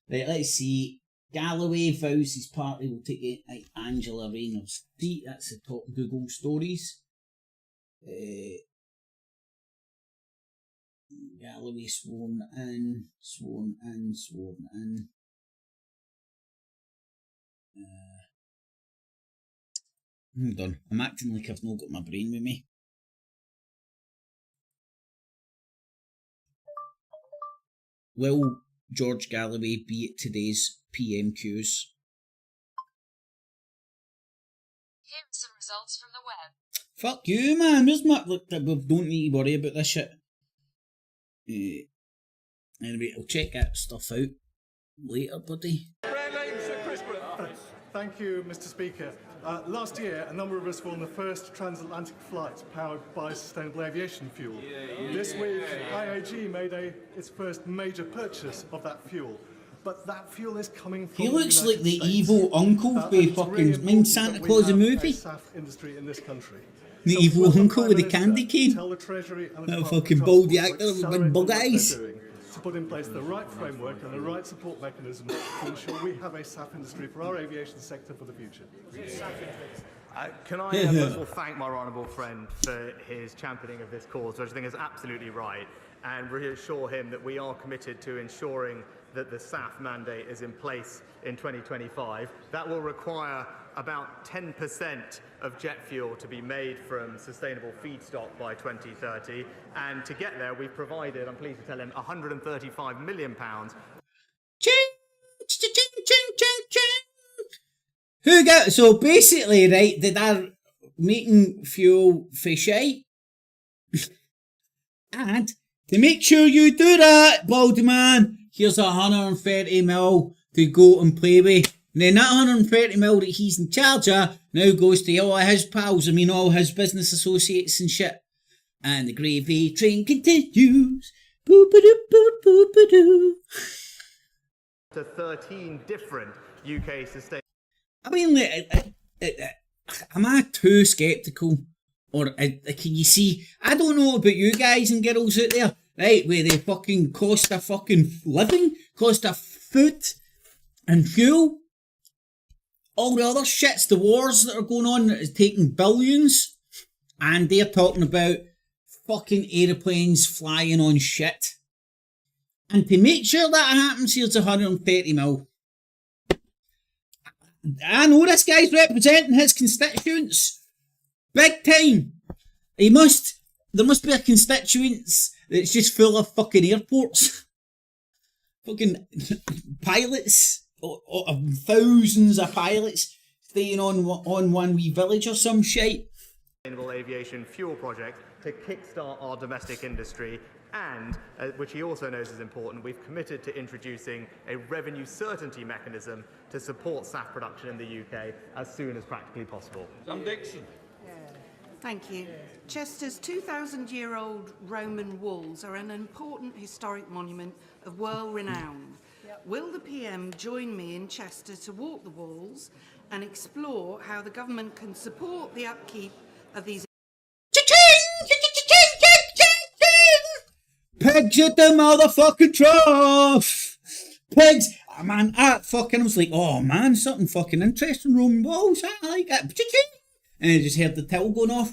let's see. Galloway vows his party will take it like Angela Rayner's seat. That's the top Google stories. Galloway sworn in. Hold on, I'm acting like I've not got my brain with me. Will George Galloway be at today's PMQs? Here's some results from the web. Fuck you, man. There's my... Look, we don't need to worry about this shit. Anyway, I'll check that stuff out later, buddy. Thank you, Mr. Speaker. Last year, a number of us were on the first transatlantic flight powered by sustainable aviation fuel. This week, IAG made its first major purchase of that fuel. But that fuel is coming from He looks the like the United States. evil uncle for fucking Santa Claus the movie. Industry in this country. The So evil will the uncle Prime with the Minister candy cane. tell the Treasury and the That Department fucking of baldy Transport actor with accelerate big bug what they're eyes. doing to put in place the right framework and the right support mechanisms to ensure we have a SAF industry for our aviation sector for the future. Can I first of all thank my honourable friend for his championing of this cause, which I think is absolutely right, and reassure him that we are committed to ensuring that the SAF mandate is in place in 2025. That will require about 10% of jet fuel to be made from sustainable feedstock by 2030, and to get there we've provided, I'm pleased to tell him, £135 million. Who got so basically, right? They are making fuel for shite, and to make sure you do that, Baldy man, here's 130 mil to go and play with. And then that 130 mil that he's in charge of now goes to all his pals. I mean, all his business associates and shit. And the gravy train continues. Boop-a-doo, boop-a-doo. To 13 different UK sustainable. I mean, am I too sceptical? Or can you see, I don't know about you guys and girls out there, right, where the fucking cost of fucking living, cost of food and fuel, all the other shits, the wars that are going on that is taking billions, and they're talking about fucking aeroplanes flying on shit. And to make sure that happens, here's 130 mil. I know this guy's representing his constituents. Big time. There must be a constituents that's just full of fucking airports. Fucking pilots. Thousands of pilots staying on one wee village or some shite. Sustainable aviation fuel project to kickstart our domestic industry, and, which he also knows is important, we've committed to introducing a revenue certainty mechanism to support SAF production in the UK as soon as practically possible. Sam Dixon. Thank you. Chester's 2,000-year-old Roman walls are an important historic monument of world renown. Will the PM join me in Chester to walk the walls and explore how the government can support the upkeep of these... Pigs at the motherfucking trough! Pigs! Oh, man, I was like, oh man, something fucking interesting, Roman walls, I like that. And I just heard the till going off.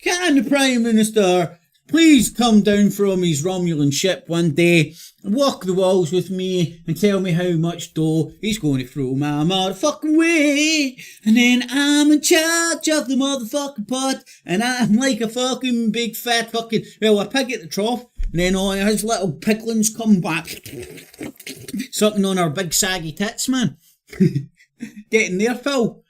Can the Prime Minister please come down from his Romulan ship one day and walk the walls with me and tell me how much dough he's going to throw my motherfucking way? And then I'm in charge of the motherfucking pot, and I'm like a fucking big fat fucking, well, a pig at the trough, and then all his little piglins come back, sucking on our big saggy tits, man. Getting there, Phil.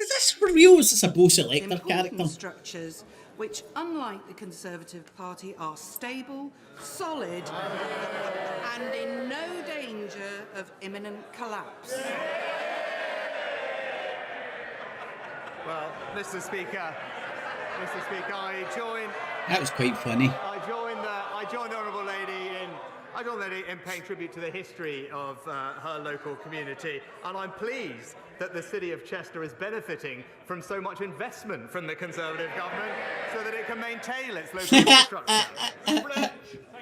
Is this for real? Is this a Bo Selector character? Structures which, unlike the Conservative Party, are stable, solid, and in no danger of imminent collapse. Well, Mr. Speaker, I join... That was quite funny. I join the Honourable Lady in paying tribute to the history of her local community, and I'm pleased that the City of Chester is benefiting from so much investment from the Conservative government so that it can maintain its local infrastructure. Thank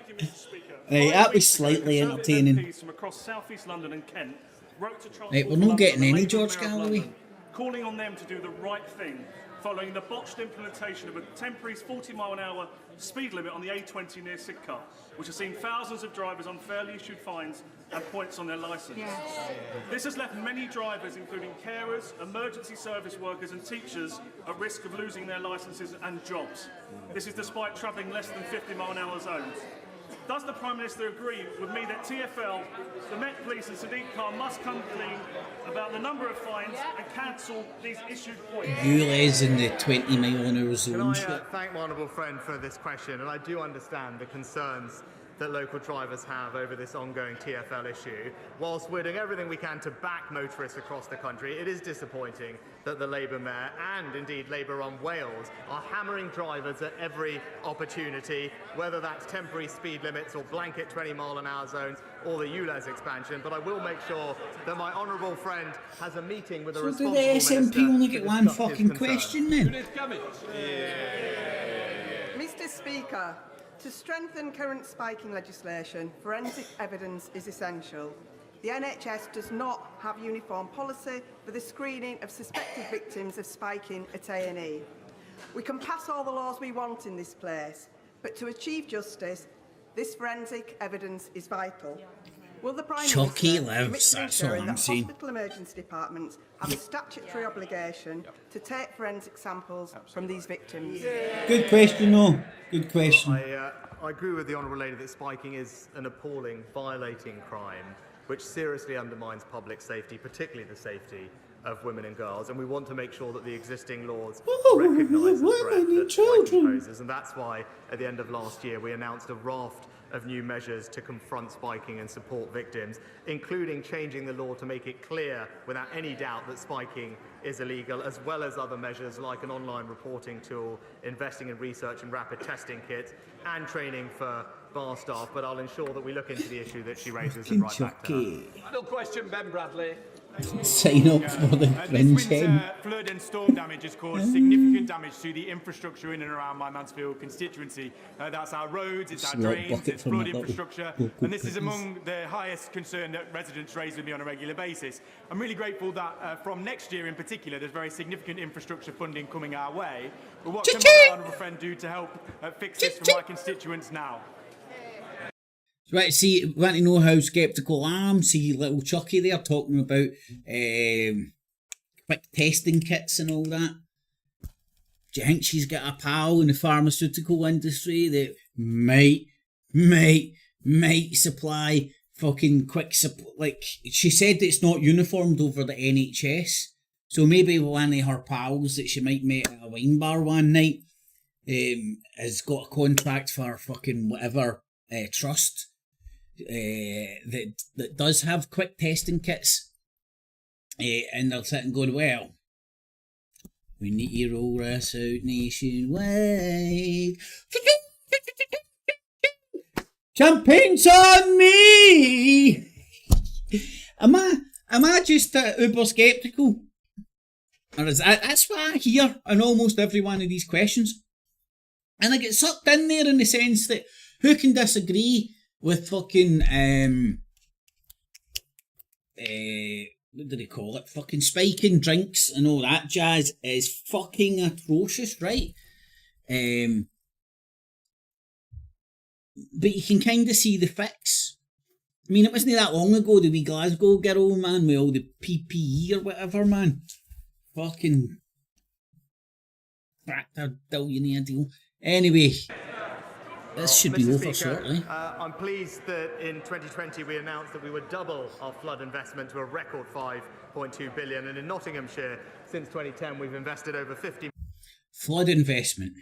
you, Mr. Speaker. Right, that was slightly entertaining. MPs from across South East London and Kent wrote to Transport Right, we're not getting any George Mayor of Galloway. London, calling on them to do the right thing following the botched implementation of a temporary 40-mile-an-hour speed limit on the A20 near Sidcup, which has seen thousands of drivers unfairly issued fines and points on their licence. Yes. This has left many drivers, including carers, emergency service workers and teachers, at risk of losing their licences and jobs. This is despite travelling less than 50-mile-an-hour zones. Does the Prime Minister agree with me that TfL, the Met Police and Sadiq Khan must come clean about the number of fines and cancel these issued points? ULEZ in the 20-mile-an-hour Can zone. I thank my honourable friend for this question, and I do understand the concerns that local drivers have over this ongoing TfL issue. Whilst we're doing everything we can to back motorists across the country, it is disappointing that the Labour Mayor and indeed Labour-run Wales are hammering drivers at every opportunity, whether that's temporary speed limits or blanket 20-mile-an-hour zones or the ULEZ expansion. But I will make sure that my honourable friend has a meeting with the responsible So do the SNP only get one fucking question then? Mr. Speaker, to strengthen current spiking legislation, forensic evidence is essential. The NHS does not have uniform policy for the screening of suspected victims of spiking at A&E. We can pass all the laws we want in this place, but to achieve justice, this forensic evidence is vital. Will the Prime Chucky Minister lives, commit to that's all ensuring I'm that saying. hospital emergency departments have a statutory obligation to take forensic samples from these victims? Good question, though. Good question. I agree with the Honourable Lady that spiking is an appalling, violating crime which seriously undermines public safety, particularly the safety of women and girls, and we want to make sure that the existing laws recognise the threat that spiking poses, and that's why at the end of last year we announced a raft of new measures to confront spiking and support victims, including changing the law to make it clear without any doubt that spiking is illegal, as well as other measures like an online reporting tool, investing in research and rapid testing kits, and training for bar staff. But I'll ensure that we look into the issue that she raises and right back to her. Final question, Ben Bradley. Sign up for the This fringe winter, flood and storm damage has caused significant damage to the infrastructure in and around my Mansfield constituency. That's our roads, it's our drains, it's flood infrastructure, and this is among the highest concern that residents raise with me on a regular basis. I'm really grateful that from next year in particular, there's very significant infrastructure funding coming our way. But what can my honourable friend do to help fix this for my constituents now? Right, see, want to know how sceptical I am? See little Chucky there talking about quick testing kits and all that. Do you think she's got a pal in the pharmaceutical industry that might supply fucking quick like, she said it's not uniformed over the NHS, so maybe one of her pals that she might meet at a wine bar one night has got a contract for fucking whatever trust that does have quick testing kits, and they're sitting going, well, we need to roll this out nationwide. Champagne's on me. Am I just uber skeptical, or is that's what I hear in almost every one of these questions, and I get sucked in there in the sense that who can disagree with fucking what do they call it? Fucking spiking drinks and all that jazz is fucking atrocious, right? But you can kind of see the fix. I mean, it wasn't that long ago, the wee Glasgow girl, man, with all the PPE or whatever, man. Fucking Bractor billionaire deal. Anyway, this should be over shortly. I'm pleased that in 2020 we announced that we would double our flood investment to a record 5.2 billion, and in Nottinghamshire since 2010 we've invested over 50. Flood investment.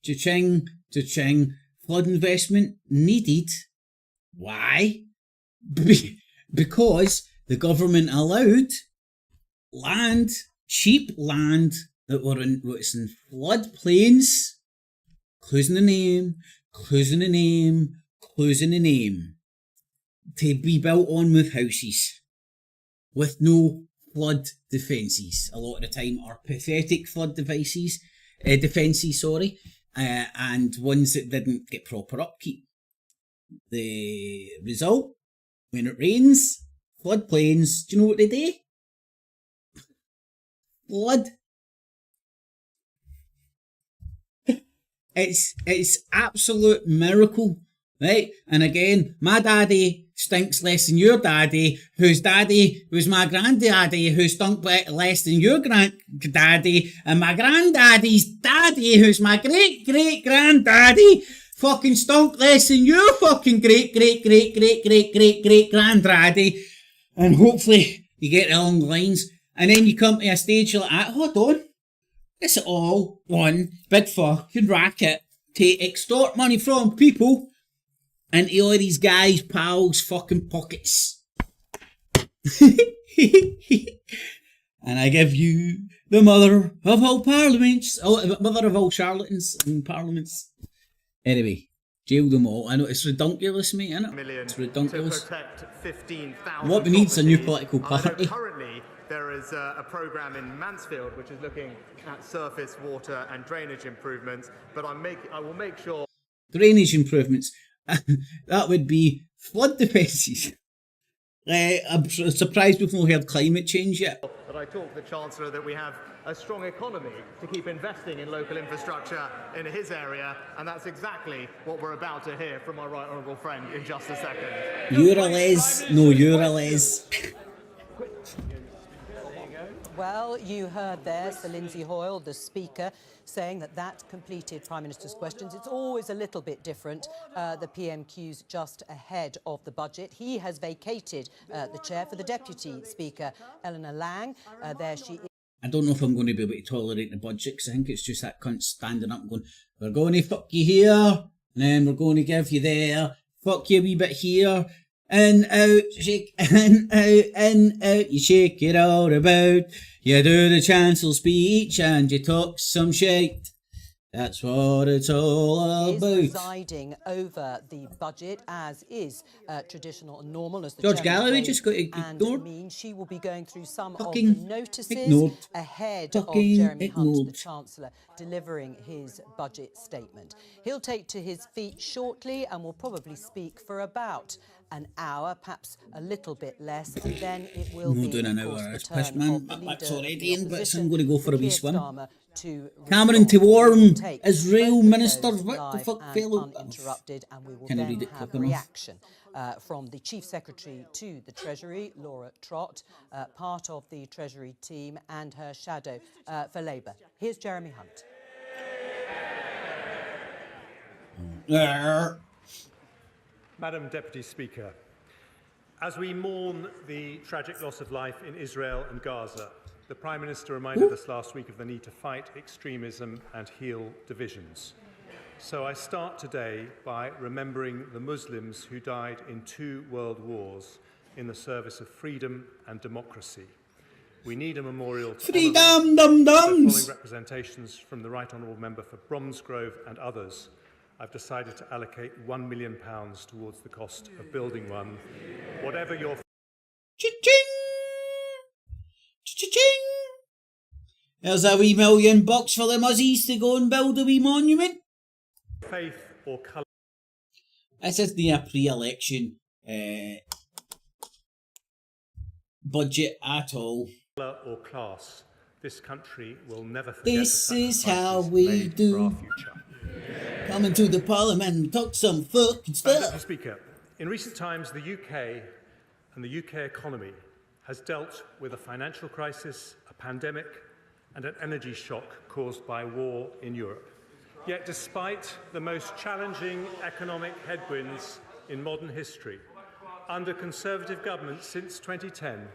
Cha-ching, cha-ching. Flood investment needed. Why? Because the government allowed land, cheap land that was in floodplains, closing the name, to be built on with houses with no flood defences. A lot of the time are pathetic flood defences, and ones that didn't get proper upkeep. The result, when it rains, floodplains, do you know what they do? Flood. It's absolute miracle, right? And again, my daddy stinks less than your daddy, whose daddy was my granddaddy, who stunk less than your granddaddy, and my granddaddy's daddy, who's my great-great-granddaddy, fucking stunk less than your fucking great-great-great-great-great-great-granddaddy. And hopefully you get along the lines, and then you come to a stage like that, hold on. It's all one big fucking racket to extort money from people into all these guys' pals' fucking pockets. And I give you the mother of all parliaments, mother of all charlatans and parliaments. Anyway, jail them all. I know it's ridiculous, mate, isn't it? It's ridiculous. To protect 15,000 What we need is a new properties. political party. Currently, there is a programme in Mansfield which is looking at surface water and drainage improvements, but I will make sure... Drainage improvements. That would be flood defences. I'm surprised we've not heard climate change yet. But I talked to the Chancellor that we have a strong economy to keep investing in local infrastructure in his area, and that's exactly what we're about to hear from my right honourable friend in just a second. You're a les. No, you're a les. Well, you heard there Sir Lindsay Hoyle, the Speaker, saying that completed Prime Minister's questions. It's always a little bit different, the PMQs just ahead of the budget. He has vacated the chair for the Deputy Speaker, Eleanor Lang. There she is. I don't know if I'm going to be able to tolerate the budget, because I think it's just that cunt standing up and going, we're going to fuck you here, and then we're going to give you there, fuck you a wee bit here, in, out, shake, in, out, you shake it all about, you do the Chancellor speech and you talk some shit. That's what it's all about. Is presiding over the budget, as is traditional and normal, as the George Galloway just got ignored. Means she will be going through some Fucking of the notices ignored. ahead of Fucking Jeremy Hunt, ignored. the Chancellor, delivering his budget statement. He'll take to his feet shortly and will probably speak for about an hour, perhaps a little bit less, and then it will be, doing an of course, hour. the It's pish, turn man. of the That's leader already of in, the but opposition, I'm going to go for a wee Keir swim. Starmer, to Cameron to warm take Israel Minister. those What the live fuck, and fellow? uninterrupted, and we will Can I then read it have quick enough? reaction from the Chief Secretary to the Treasury, Laura Trott, part of the Treasury team, and her shadow for Labour. Here's Jeremy Hunt. Madam Deputy Speaker, as we mourn the tragic loss of life in Israel and Gaza, the Prime Minister reminded us last week of the need to fight extremism and heal divisions. So I start today by remembering the Muslims who died in 2 world wars in the service of freedom and democracy. We need a memorial to Freedom, dum-dums! Following representations from the Right Honourable Member for Bromsgrove and others, I've decided to allocate £1 million towards the cost of building one. Whatever your... Cha-ching! Cha-ching! There's a wee $1,000,000 for the muzzies to go and build a wee monument. faith or colour. This isn't a pre-election budget at all. Or class. This country will never forget This the is how sacrifices we made do. for our future. Come into the Parliament and talk some fucking Mr. stuff. Speaker, in recent times the UK and the UK economy has dealt with a financial crisis, a pandemic and an energy shock caused by war in Europe. Yet despite the most challenging economic headwinds in modern history, under Conservative governments since 2010,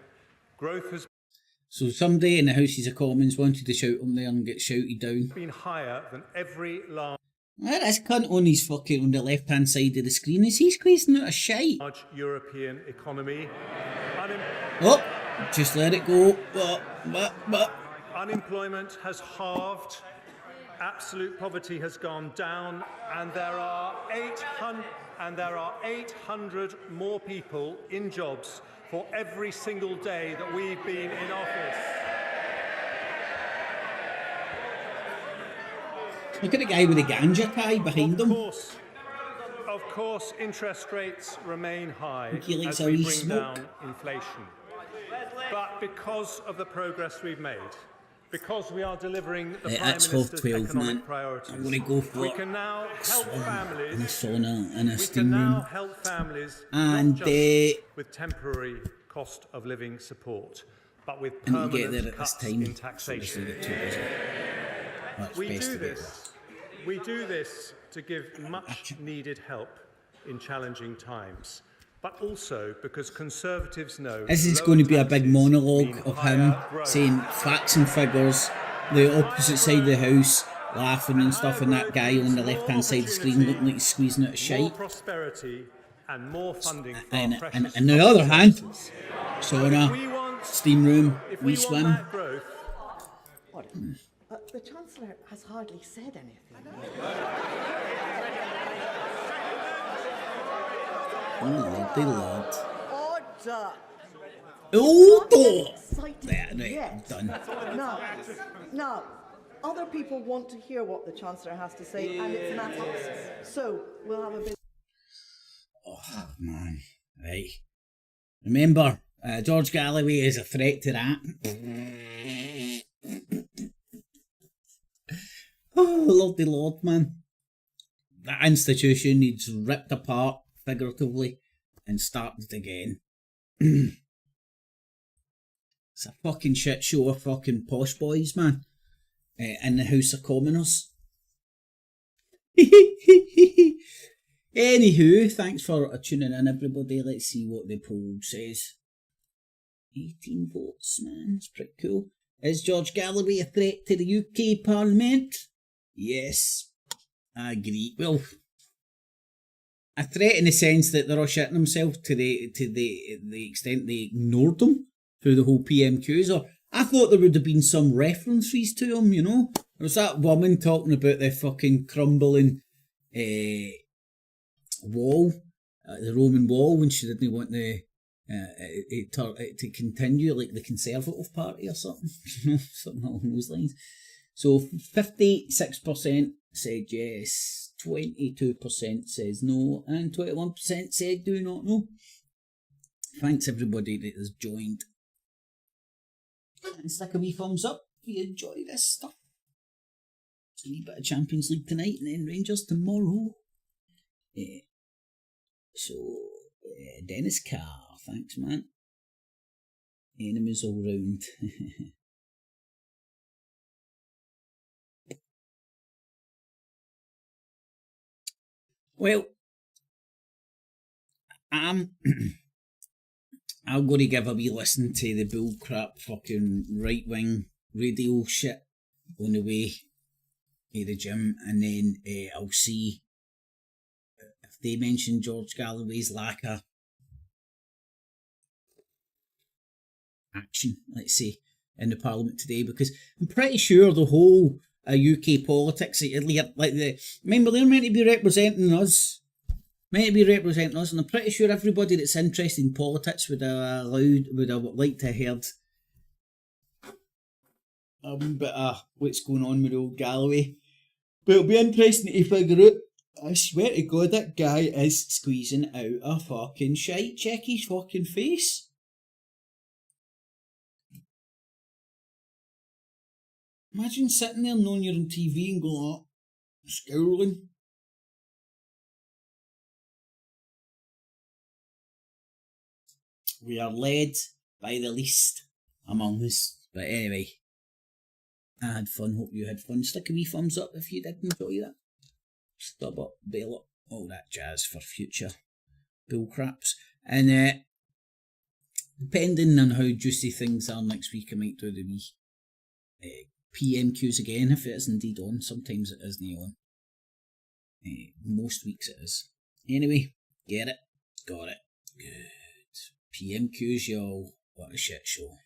growth has So somebody in the Houses of Commons wanted to shout him there and get shouted down. been higher than every large This cunt on his fucking on the left hand side of the screen is he's squeezing out a shite. European economy. Oh, just let it go. Unemployment has halved, absolute poverty has gone down, and there are 800 more people in jobs for every single day that we've been in office. Look at the guy with the ganja tie behind him. Of course, interest rates remain high He likes as a we wee bring smoke. down inflation. But because of the progress we've made, because we are delivering the Prime That's half Minister's 12, economic man. priorities, I'm going to go for we it. can now help In a families. sauna, in a We steam can now room. help families And not just with temporary cost of living support, but with I need to get permanent there at this cuts time. in taxation. That's We best do of it. this. We do this to give much needed help in challenging times, but also because Conservatives know This is lower going to be a big taxes monologue mean of him higher growth. saying facts and figures, the opposite side of the house, laughing and stuff, and that guy on the left-hand side of the screen looking like he's squeezing out a shite. More prosperity and more funding for our And precious on the other hand, services. sauna, steam room, wee swim. The Chancellor has hardly said anything. Oh, they lord. Order! Oh, right, done. Now, other people want to hear what the Chancellor has to say, and it's matters. So, we'll have a bit... Oh, man. Right. Remember, George Galloway is a threat to that. Oh, lordy lord, man. That institution needs ripped apart, figuratively, and started again. It's a fucking shit show of fucking posh boys, man. In the House of Commoners. Anywho, thanks for tuning in, everybody. Let's see what the poll says. 18 votes, man. It's pretty cool. Is George Galloway a threat to the UK Parliament? Yes, I agree. Well, a threat in the sense that they're all shitting themselves to the extent they ignored them through the whole PMQs. Or I thought there would have been some references to them, you know. There was that woman talking about the fucking crumbling wall, the Roman wall, when she didn't want to continue, like the Conservative Party or something, you know, something along those lines. So 56% said yes, 22% says no, and 21% said do not know. Thanks everybody that has joined. And stick a wee thumbs up if you enjoy this stuff. It's a wee bit of Champions League tonight and then Rangers tomorrow. Dennis Carr, thanks man. Enemies all round. Well, I'm going to give a wee listen to the bullcrap fucking right-wing radio shit on the way to the gym, and then I'll see if they mention George Galloway's lack of action, let's say, in the Parliament today, because I'm pretty sure the whole UK politics, remember they're meant to be representing us, and I'm pretty sure everybody that's interested in politics would have liked to have heard a wee bit of what's going on with old Galloway. But it'll be interesting to figure out. I swear to God, that guy is squeezing out a fucking shite. Check his fucking face. Imagine sitting there knowing you're on TV and going, scowling. We are led by the least among us. But anyway, I had fun. Hope you had fun. Stick a wee thumbs up if you did enjoy that. Stub up, bail up, all that jazz for future bullcraps. And depending on how juicy things are next week, I might do the wee PMQs again, if it is indeed on. Sometimes it isn't on. Most weeks it is. Anyway, get it? Got it. Good. PMQs, y'all. What a shit show.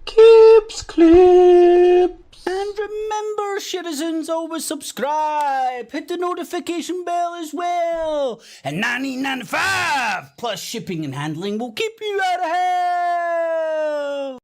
Clips, clips. And remember, citizens, always subscribe. Hit the notification bell as well. And $19.95 plus shipping and handling will keep you out of hell.